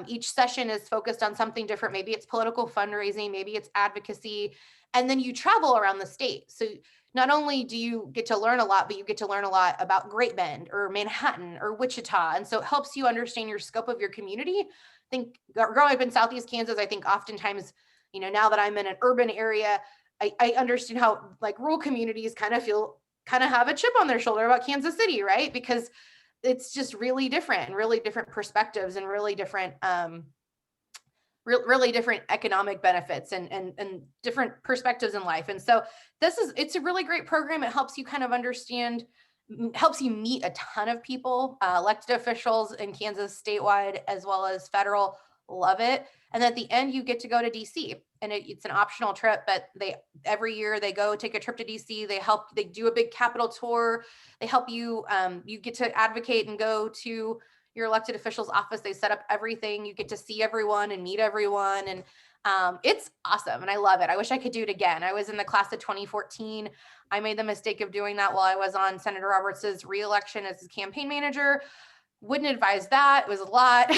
each session is focused on something different. Maybe it's political fundraising, maybe it's advocacy, and then you travel around the state. So not only do you get to learn a lot, but you get to learn a lot about Great Bend or Manhattan or Wichita. And so it helps you understand your scope of your community. I think growing up in Southeast Kansas, I think oftentimes, you know, now that I'm in an urban area, I understand how like rural communities kind of have a chip on their shoulder about Kansas City, right? Because it's just really different perspectives and really different economic benefits and different perspectives in life. And so it's a really great program. It helps you kind of understand, helps you meet a ton of people, elected officials in Kansas statewide, as well as federal. Love it. And at the end, you get to go to DC, and it's an optional trip, but every year they go take a trip to DC. They do a big Capitol tour. They help you, you get to advocate and go to your elected official's office. They set up everything. You get to see everyone and meet everyone. And it's awesome. And I love it. I wish I could do it again. I was in the class of 2014. I made the mistake of doing that while I was on Senator Roberts's re-election as his campaign manager. Wouldn't advise that. It was a lot,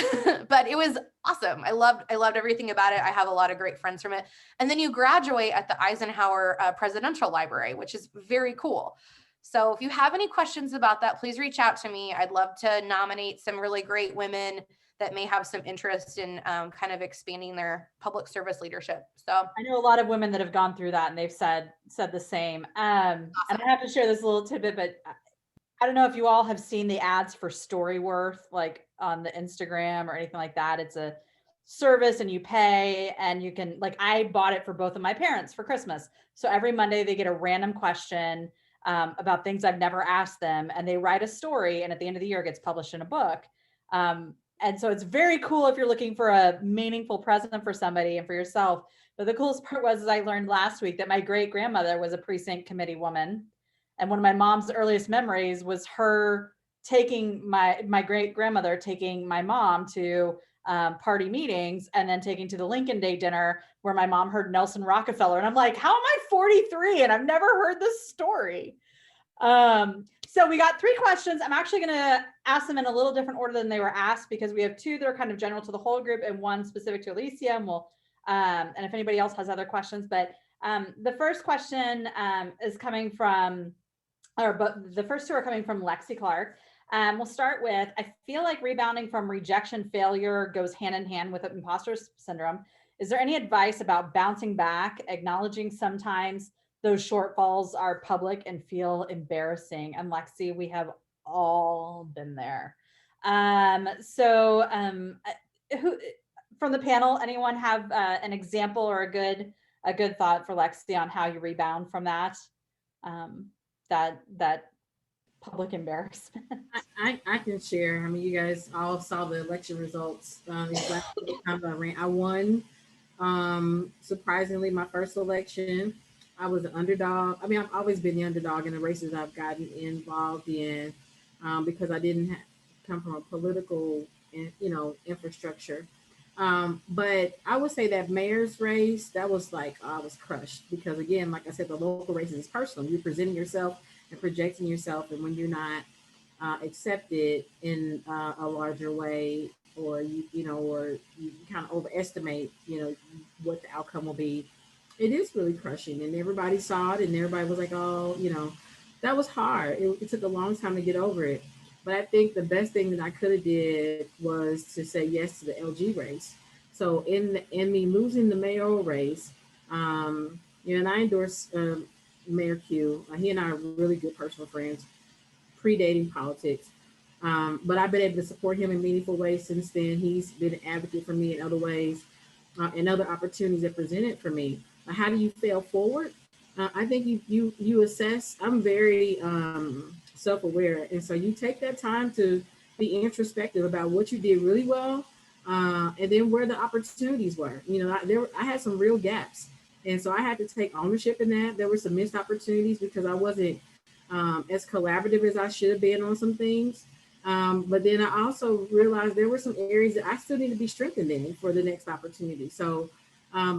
but it was awesome. I loved everything about it. I have a lot of great friends from it. And then you graduate at the Eisenhower Presidential Library, which is very cool. So if you have any questions about that, please reach out to me. I'd love to nominate some really great women that may have some interest in kind of expanding their public service leadership. So I know a lot of women that have gone through that, and they've said the same. Awesome. And I have to share this little tidbit, but I don't know if you all have seen the ads for Storyworth, like on the Instagram or anything like that. It's a service and you pay, and you can, like, I bought it for both of my parents for Christmas. So every Monday they get a random question about things I've never asked them, and they write a story, and at the end of the year it gets published in a book. And so it's very cool if you're looking for a meaningful present for somebody and for yourself. But the coolest part was, I learned last week that my great grandmother was a precinct committee woman. And one of my mom's earliest memories was her taking my great grandmother taking my mom to party meetings, and then taking to the Lincoln Day dinner where my mom heard Nelson Rockefeller. And I'm like, how am I 43 and I've never heard this story? So we got 3 questions. I'm actually going to ask them in a little different order than they were asked, because we have 2 that are kind of general to the whole group and 1 specific to Alicia. And and if anybody else has other questions, but the first question is coming from, but the first 2 are coming from Lexi Clark. We'll start with, I feel like rebounding from rejection failure goes hand in hand with imposter syndrome. Is there any advice about bouncing back, acknowledging sometimes those shortfalls are public and feel embarrassing? And Lexi, we have all been there. Who from the panel, anyone have an example or a good thought for Lexi on how you rebound from that? That public embarrassment? I can share. I mean, you guys all saw the election results. These last couple times I ran, I won. Surprisingly, my first election, I was an underdog. I mean, I've always been the underdog in the races I've gotten involved in, because I didn't come from a political, infrastructure. But I would say that mayor's race, that was like, I was crushed, because again, like I said, the local races is personal. You're presenting yourself and projecting yourself, and when you're not accepted in a larger way, or you kind of overestimate, what the outcome will be, it is really crushing. And everybody saw it, and everybody was like, oh, that was hard. It took a long time to get over it. But I think the best thing that I could have did was to say yes to the LG race. So in me losing the mayoral race, and I endorsed Mayor Q. He and I are really good personal friends, predating politics. But I've been able to support him in meaningful ways since then. He's been an advocate for me in other ways, and other opportunities that presented for me. How do you fail forward? I think you assess. I'm very self-aware, and so you take that time to be introspective about what you did really well, and then where the opportunities were. You know, I had some real gaps, and so I had to take ownership in that. There were some missed opportunities because I wasn't as collaborative as I should have been on some things. But then I also realized there were some areas that I still need to be strengthened in for the next opportunity. So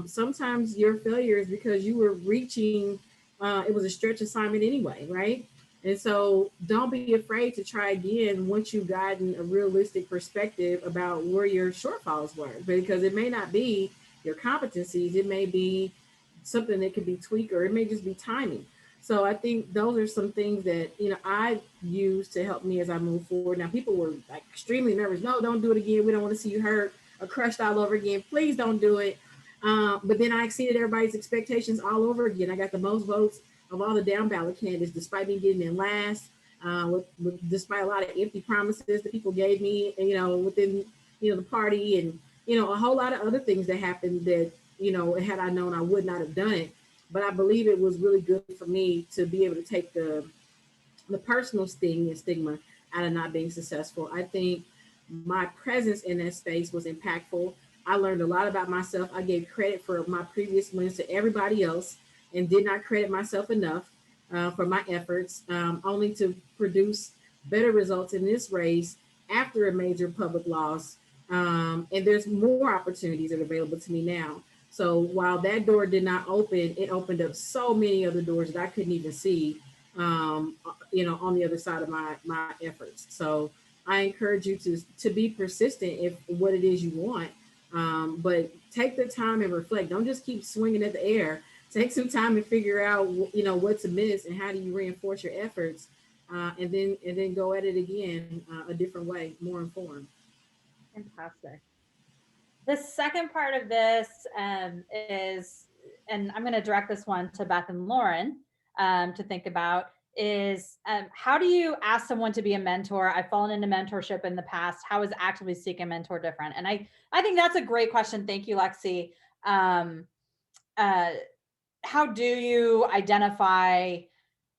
sometimes your failure is because you were reaching, it was a stretch assignment anyway, right? And so don't be afraid to try again once you've gotten a realistic perspective about where your shortfalls were, because it may not be your competencies, it may be something that could be tweaked, or it may just be timing. So I think those are some things that, you know, I use to help me as I move forward. Now, people were like extremely nervous. No, don't do it again. We don't want to see you hurt or crushed all over again. Please don't do it. But then I exceeded everybody's expectations all over again. I got the most votes of all the down ballot candidates, despite me getting in last, despite a lot of empty promises that people gave me, you know, within, you know, the party, and, you know, a whole lot of other things that happened that, you know, had I known, I would not have done it. But I believe it was really good for me to be able to take the personal sting and stigma out of not being successful. I think my presence in that space was impactful. I learned a lot about myself. I gave credit for my previous wins to everybody else and did not credit myself enough for my efforts, only to produce better results in this race after a major public loss. And there's more opportunities that are available to me now. So while that door did not open, it opened up so many other doors that I couldn't even see, you know, on the other side of my efforts. So I encourage you to be persistent if what it is you want, but take the time and reflect. Don't just keep swinging at the air. Take some time and figure out, you know, what's amiss and how do you reinforce your efforts, and then go at it again a different way, more informed. Fantastic. The second part of this is, and I'm going to direct this one to Beth and Lauren to think about, is how do you ask someone to be a mentor? I've fallen into mentorship in the past. How is actively seeking a mentor different? And I think that's a great question. Thank you, Lexi. How do you identify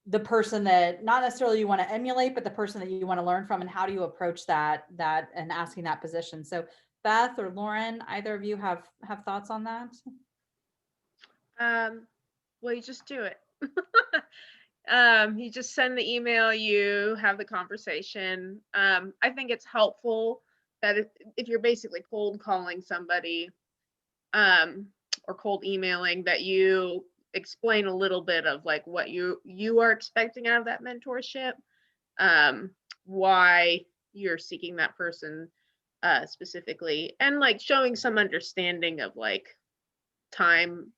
the person that not necessarily you want to emulate, but the person that you want to learn from, and how do you approach that and asking that position? So Beth or Lauren, either of you have thoughts on that? Well, you just do it. You just send the email, you have the conversation. I think it's helpful that if you're basically cold calling somebody, or cold emailing, that you explain a little bit of like what you are expecting out of that mentorship, why you're seeking that person specifically, and like showing some understanding of like time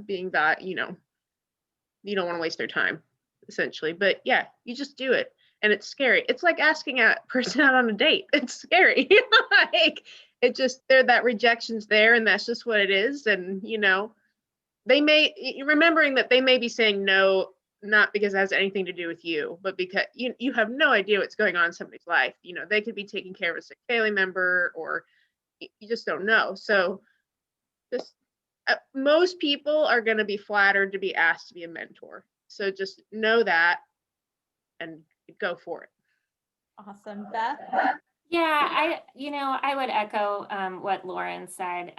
being that, you know, you don't want to waste their time essentially. But yeah, you just do it. And it's scary. It's like asking a person out on a date. It's scary. Like it just, that rejection's there, and that's just what it is. And you know, remembering that they may be saying no, not because it has anything to do with you, but because you have no idea what's going on in somebody's life. You know, they could be taking care of a sick family member, or you just don't know. So just most people are going to be flattered to be asked to be a mentor. So just know that and go for it. Awesome. Beth? Yeah, I would echo what Lauren said.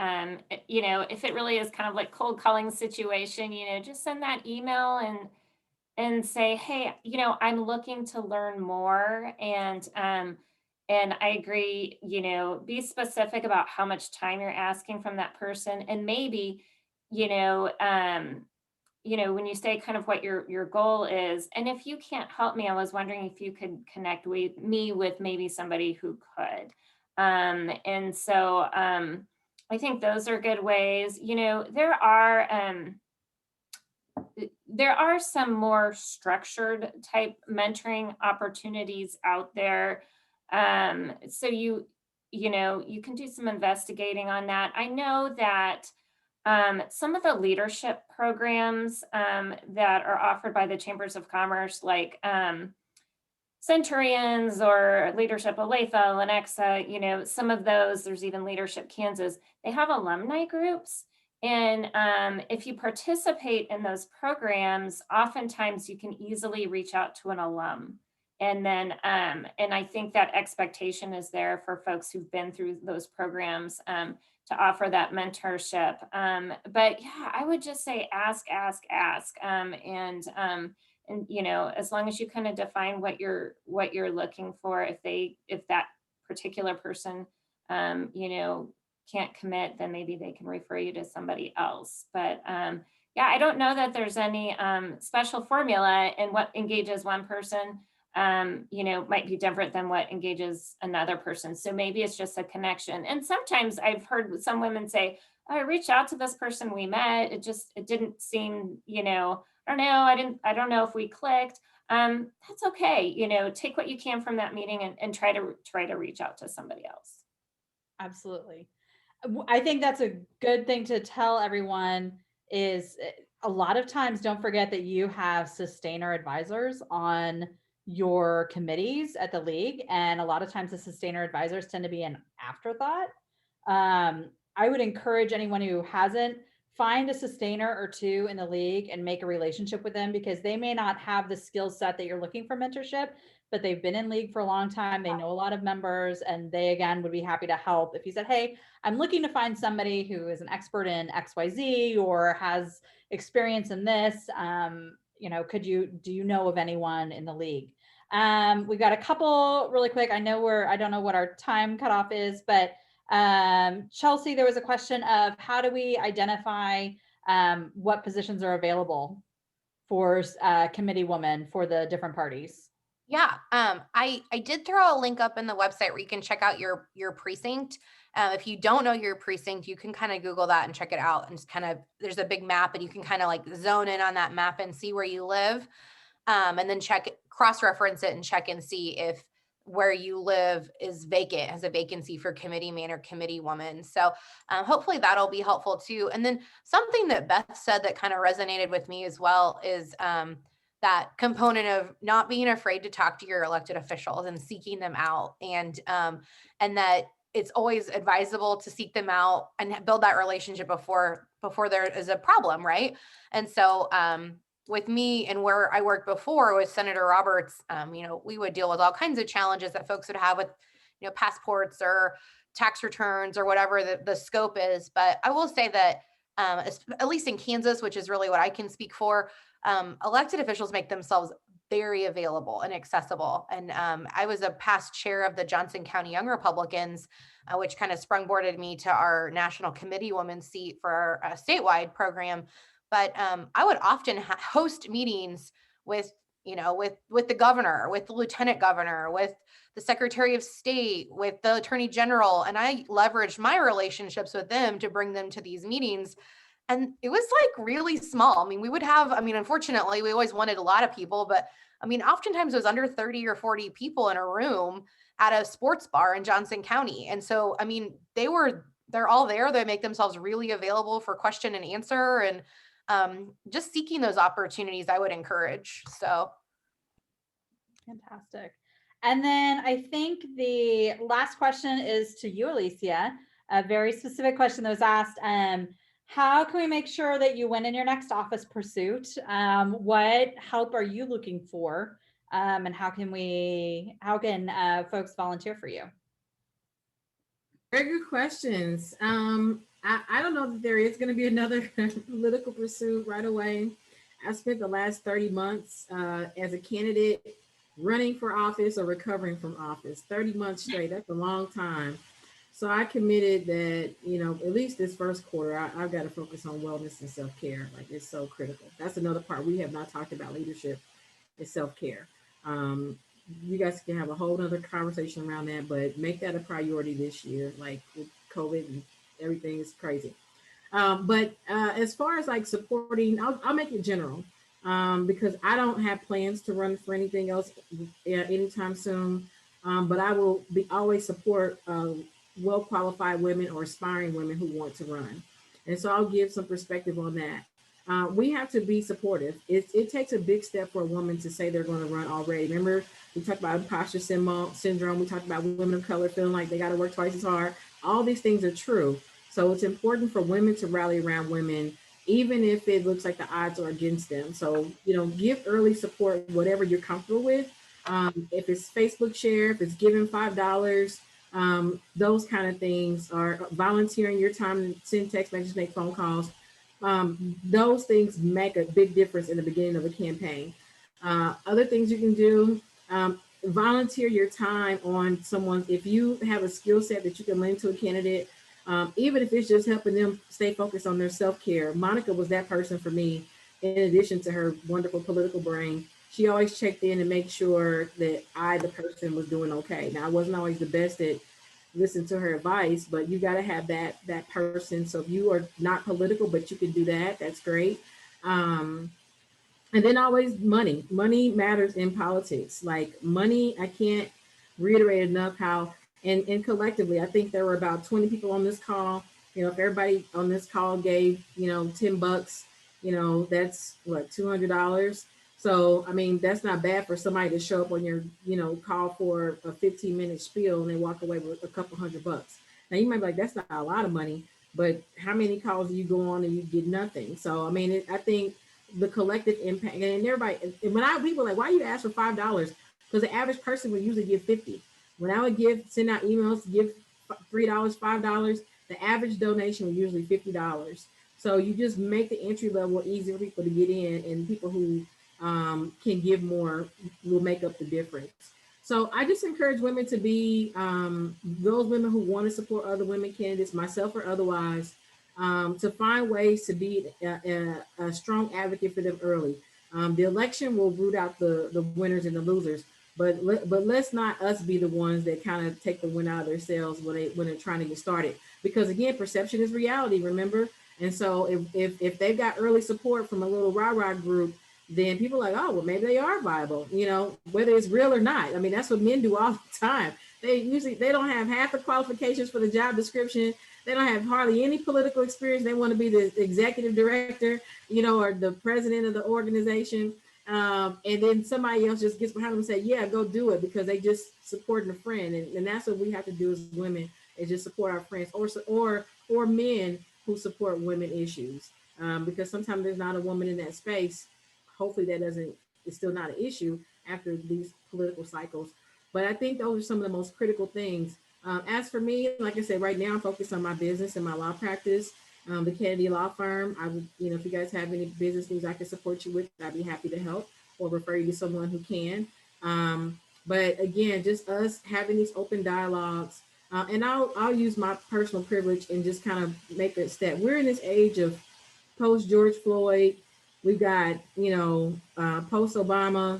You know, if it really is kind of like cold calling situation, you know, just send that email and say, hey, you know, I'm looking to learn more. And I agree, you know, be specific about how much time you're asking from that person. And maybe, you know, when you say kind of what your goal is, and if you can't help me, I was wondering if you could connect with me with maybe somebody who could. And so I think those are good ways. You know, there are some more structured type mentoring opportunities out there. So you can do some investigating on that. I know that some of the leadership programs that are offered by the Chambers of Commerce, like Centurions or Leadership Olathe, Lenexa, you know, some of those, there's even Leadership Kansas, they have alumni groups. And if you participate in those programs, oftentimes you can easily reach out to an alum And then, and I think that expectation is there for folks who've been through those programs to offer that mentorship. But yeah, I would just say ask, and you know, as long as you kind of define what you're looking for, if that particular person, you know, can't commit, then maybe they can refer you to somebody else. But yeah, I don't know that there's any special formula, and what engages one person, you know, might be different than what engages another person. So maybe it's just a connection. And sometimes I've heard some women say, oh, I reached out to this person we met. It didn't seem, you know, I don't know if we clicked. That's okay. You know, take what you can from that meeting and try to reach out to somebody else. Absolutely. I think that's a good thing to tell everyone is a lot of times, don't forget that you have sustainer advisors on your committees at the league. And a lot of times the sustainer advisors tend to be an afterthought. I would encourage anyone who hasn't, find a sustainer or two in the league and make a relationship with them, because they may not have the skill set that you're looking for mentorship, but they've been in league for a long time. They know a lot of members, and they, again, would be happy to help. If you said, hey, I'm looking to find somebody who is an expert in XYZ or has experience in this, you know, do you know of anyone in the league? We've got a couple really quick. I don't know what our time cutoff is, but Chelsea, there was a question of how do we identify what positions are available for committee women for the different parties? Yeah, I did throw a link up in the website where you can check out your precinct. If you don't know your precinct, you can kind of Google that and check it out, and just kind of, there's a big map, and you can kind of like zone in on that map and see where you live, and then cross-reference it and check and see if where you live is vacant, has a vacancy for committee man or committee woman. So hopefully that'll be helpful too. And then something that Beth said that kind of resonated with me as well is that component of not being afraid to talk to your elected officials and seeking them out, and that it's always advisable to seek them out and build that relationship before there is a problem, right? And so with me and where I worked before with Senator Roberts, you know, we would deal with all kinds of challenges that folks would have with, you know, passports or tax returns or whatever the scope is. But I will say that at least in Kansas, which is really what I can speak for, elected officials make themselves very available and accessible. And I was a past chair of the Johnson County Young Republicans, which kind of sprungboarded me to our National Committeewoman seat for our statewide program. But I would often host meetings with, you know, with the governor, with the lieutenant governor, with the secretary of state, with the attorney general. And I leveraged my relationships with them to bring them to these meetings. And it was like really small. I mean, unfortunately, we always wanted a lot of people, but I mean, oftentimes it was under 30 or 40 people in a room at a sports bar in Johnson County. And so, I mean, they're all there. They make themselves really available for question and answer, and just seeking those opportunities I would encourage. So. Fantastic. And then I think the last question is to you, Alicia, a very specific question that was asked. How can we make sure that you win in your next office pursuit? What help are you looking for? And how can folks volunteer for you? Very good questions. I don't know that there is going to be another political pursuit right away. I spent the last 30 months as a candidate running for office or recovering from office. 30 months straight, that's a long time. So I committed that, you know, at least this first quarter, I've got to focus on wellness and self-care. Like, it's so critical. That's another part we have not talked about leadership, is self-care. You guys can have a whole other conversation around that, but make that a priority this year. Like, with COVID and everything is crazy. But as far as like supporting, I'll make it general because I don't have plans to run for anything else anytime soon. But I will always support well-qualified women or aspiring women who want to run. And so I'll give some perspective on that. We have to be supportive. It takes a big step for a woman to say they're going to run already. Remember, we talked about imposter syndrome. We talked about women of color feeling like they got to work twice as hard. All these things are true. So it's important for women to rally around women, even if it looks like the odds are against them. So, you know, give early support, whatever you're comfortable with. If it's Facebook share, if it's giving $5, those kind of things, are volunteering your time to send text messages, make phone calls. Those things make a big difference in the beginning of a campaign. Other things you can do, volunteer your time on someone. If you have a skill set that you can lend to a candidate, even if it's just helping them stay focused on their self-care. Monica was that person for me, in addition to her wonderful political brain. She always checked in and make sure that I, the person, was doing okay. Now, I wasn't always the best at listening to her advice, but you got to have that person. So if you are not political, but you can do that, that's great. And then always money. Money matters in politics. Like money, I can't reiterate enough how, and collectively, I think there were about 20 people on this call. You know, if everybody on this call gave, $10, that's what, $200. So, I mean, that's not bad for somebody to show up on your, call for a 15-minute spiel and they walk away with a couple $100. Now you might be like, that's not a lot of money, but how many calls do you go on and you get nothing? So, I mean, I think the collective impact, and everybody, and when people are like, why you ask for $5? Because the average person would usually give 50. When I would send out emails, give $3, $5, the average donation was usually $50. So you just make the entry level easy for people to get in, and people who can give more will make up the difference. So I just encourage women to be those women who want to support other women candidates, myself or otherwise, to find ways to be a strong advocate for them early. The election will root out the winners and the losers, but let's not us be the ones that kind of take the win out of themselves when they're trying to get started. Because again, perception is reality, remember? And so if they've got early support from a little rah-rah group, then people are like, oh, well, maybe they are viable, whether it's real or not. I mean, that's what men do all the time. They don't have half the qualifications for the job description. They don't have hardly any political experience. They want to be the executive director, or the president of the organization. And then somebody else just gets behind them and say, yeah, go do it, because they just supporting a friend. And that's what we have to do as women, is just support our friends or men who support women issues. Because sometimes there's not a woman in that space. Hopefully that it's still not an issue after these political cycles. But I think those are some of the most critical things. As for me, like I said, right now I'm focused on my business and my law practice, the Kennedy Law Firm. I would, if you guys have any business needs I can support you with, I'd be happy to help or refer you to someone who can. But again, just us having these open dialogues, and I'll use my personal privilege and just kind of make a step. We're in this age of post George Floyd. We've got, post Obama,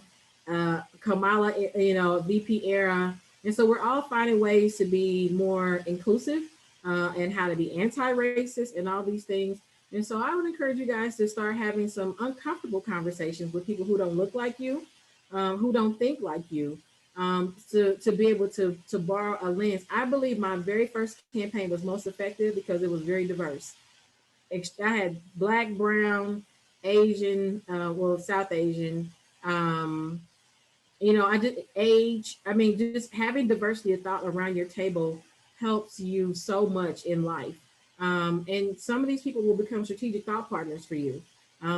Kamala, VP era. And so we're all finding ways to be more inclusive and how to be anti-racist and all these things. And so I would encourage you guys to start having some uncomfortable conversations with people who don't look like you, who don't think like you, to be able to borrow a lens. I believe my very first campaign was most effective because it was very diverse. I had Black, brown, Asian, South Asian, I did age. I mean, just having diversity of thought around your table helps you so much in life. And some of these people will become strategic thought partners for you,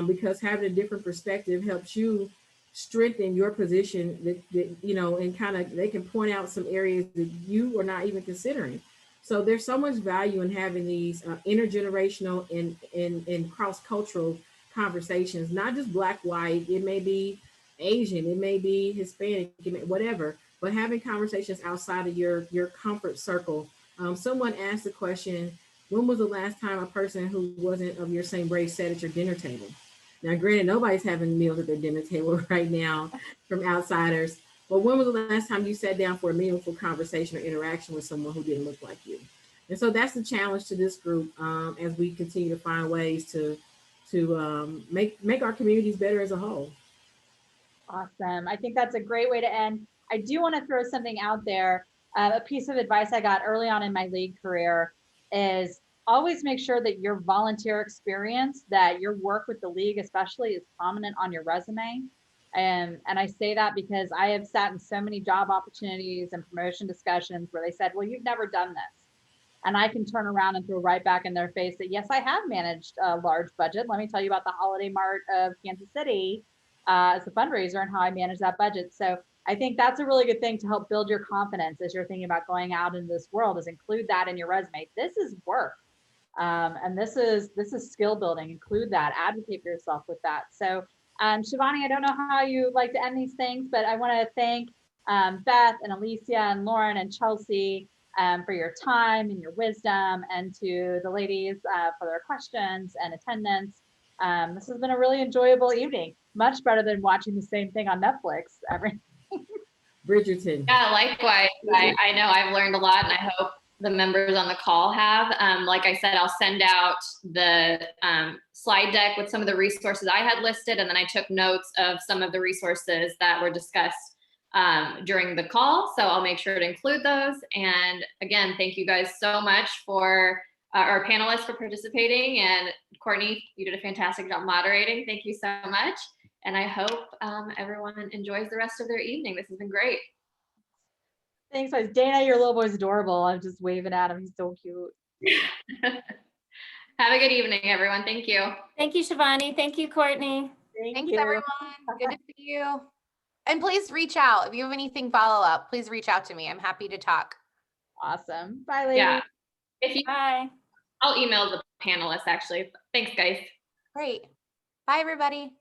because having a different perspective helps you strengthen your position that and kind of, they can point out some areas that you are not even considering. So there's so much value in having these intergenerational and cross-cultural conversations, not just Black, white. It may be Asian, it may be Hispanic, whatever, but having conversations outside of your comfort circle. Someone asked the question, when was the last time a person who wasn't of your same race sat at your dinner table? Now, granted, nobody's having meals at their dinner table right now from outsiders, but when was the last time you sat down for a meaningful conversation or interaction with someone who didn't look like you? And so that's the challenge to this group, as we continue to find ways to make our communities better as a whole. Awesome. I think that's a great way to end. I do want to throw something out there. A piece of advice I got early on in my league career is always make sure that your volunteer experience, that your work with the league especially, is prominent on your resume. And I say that because I have sat in so many job opportunities and promotion discussions where they said, well, you've never done this. And I can turn around and throw right back in their face that, yes, I have managed a large budget. Let me tell you about the Holiday Mart of Kansas City as a fundraiser and how I manage that budget. So I think that's a really good thing to help build your confidence as you're thinking about going out into this world, is include that in your resume. This is work. And this is skill building. Include that, advocate for yourself with that. So Shivani, I don't know how you like to end these things, but I want to thank Beth and Alicia and Lauren and Chelsea for your time and your wisdom, and to the ladies for their questions and attendance. This has been a really enjoyable evening, much better than watching the same thing on Netflix every. Bridgerton. Yeah, likewise. I know I've learned a lot, and I hope the members on the call have. Like I said, I'll send out the slide deck with some of the resources I had listed, and then I took notes of some of the resources that were discussed during the call. So I'll make sure to include those. And again, thank you guys so much for our panelists for participating. And Courtney, you did a fantastic job moderating. Thank you so much. And I hope everyone enjoys the rest of their evening. This has been great. Thanks, guys. Dana, your little boy's adorable. I'm just waving at him. He's so cute. Have a good evening, everyone. Thank you. Thank you, Shivani. Thank you, Courtney. Thanks, you. everyone. Good to see you. And please reach out. If you have anything follow up, please reach out to me. I'm happy to talk. Awesome. Bye, ladies. Yeah. If you, Bye. I'll email the panelists actually. Thanks, guys. Great. Bye, everybody.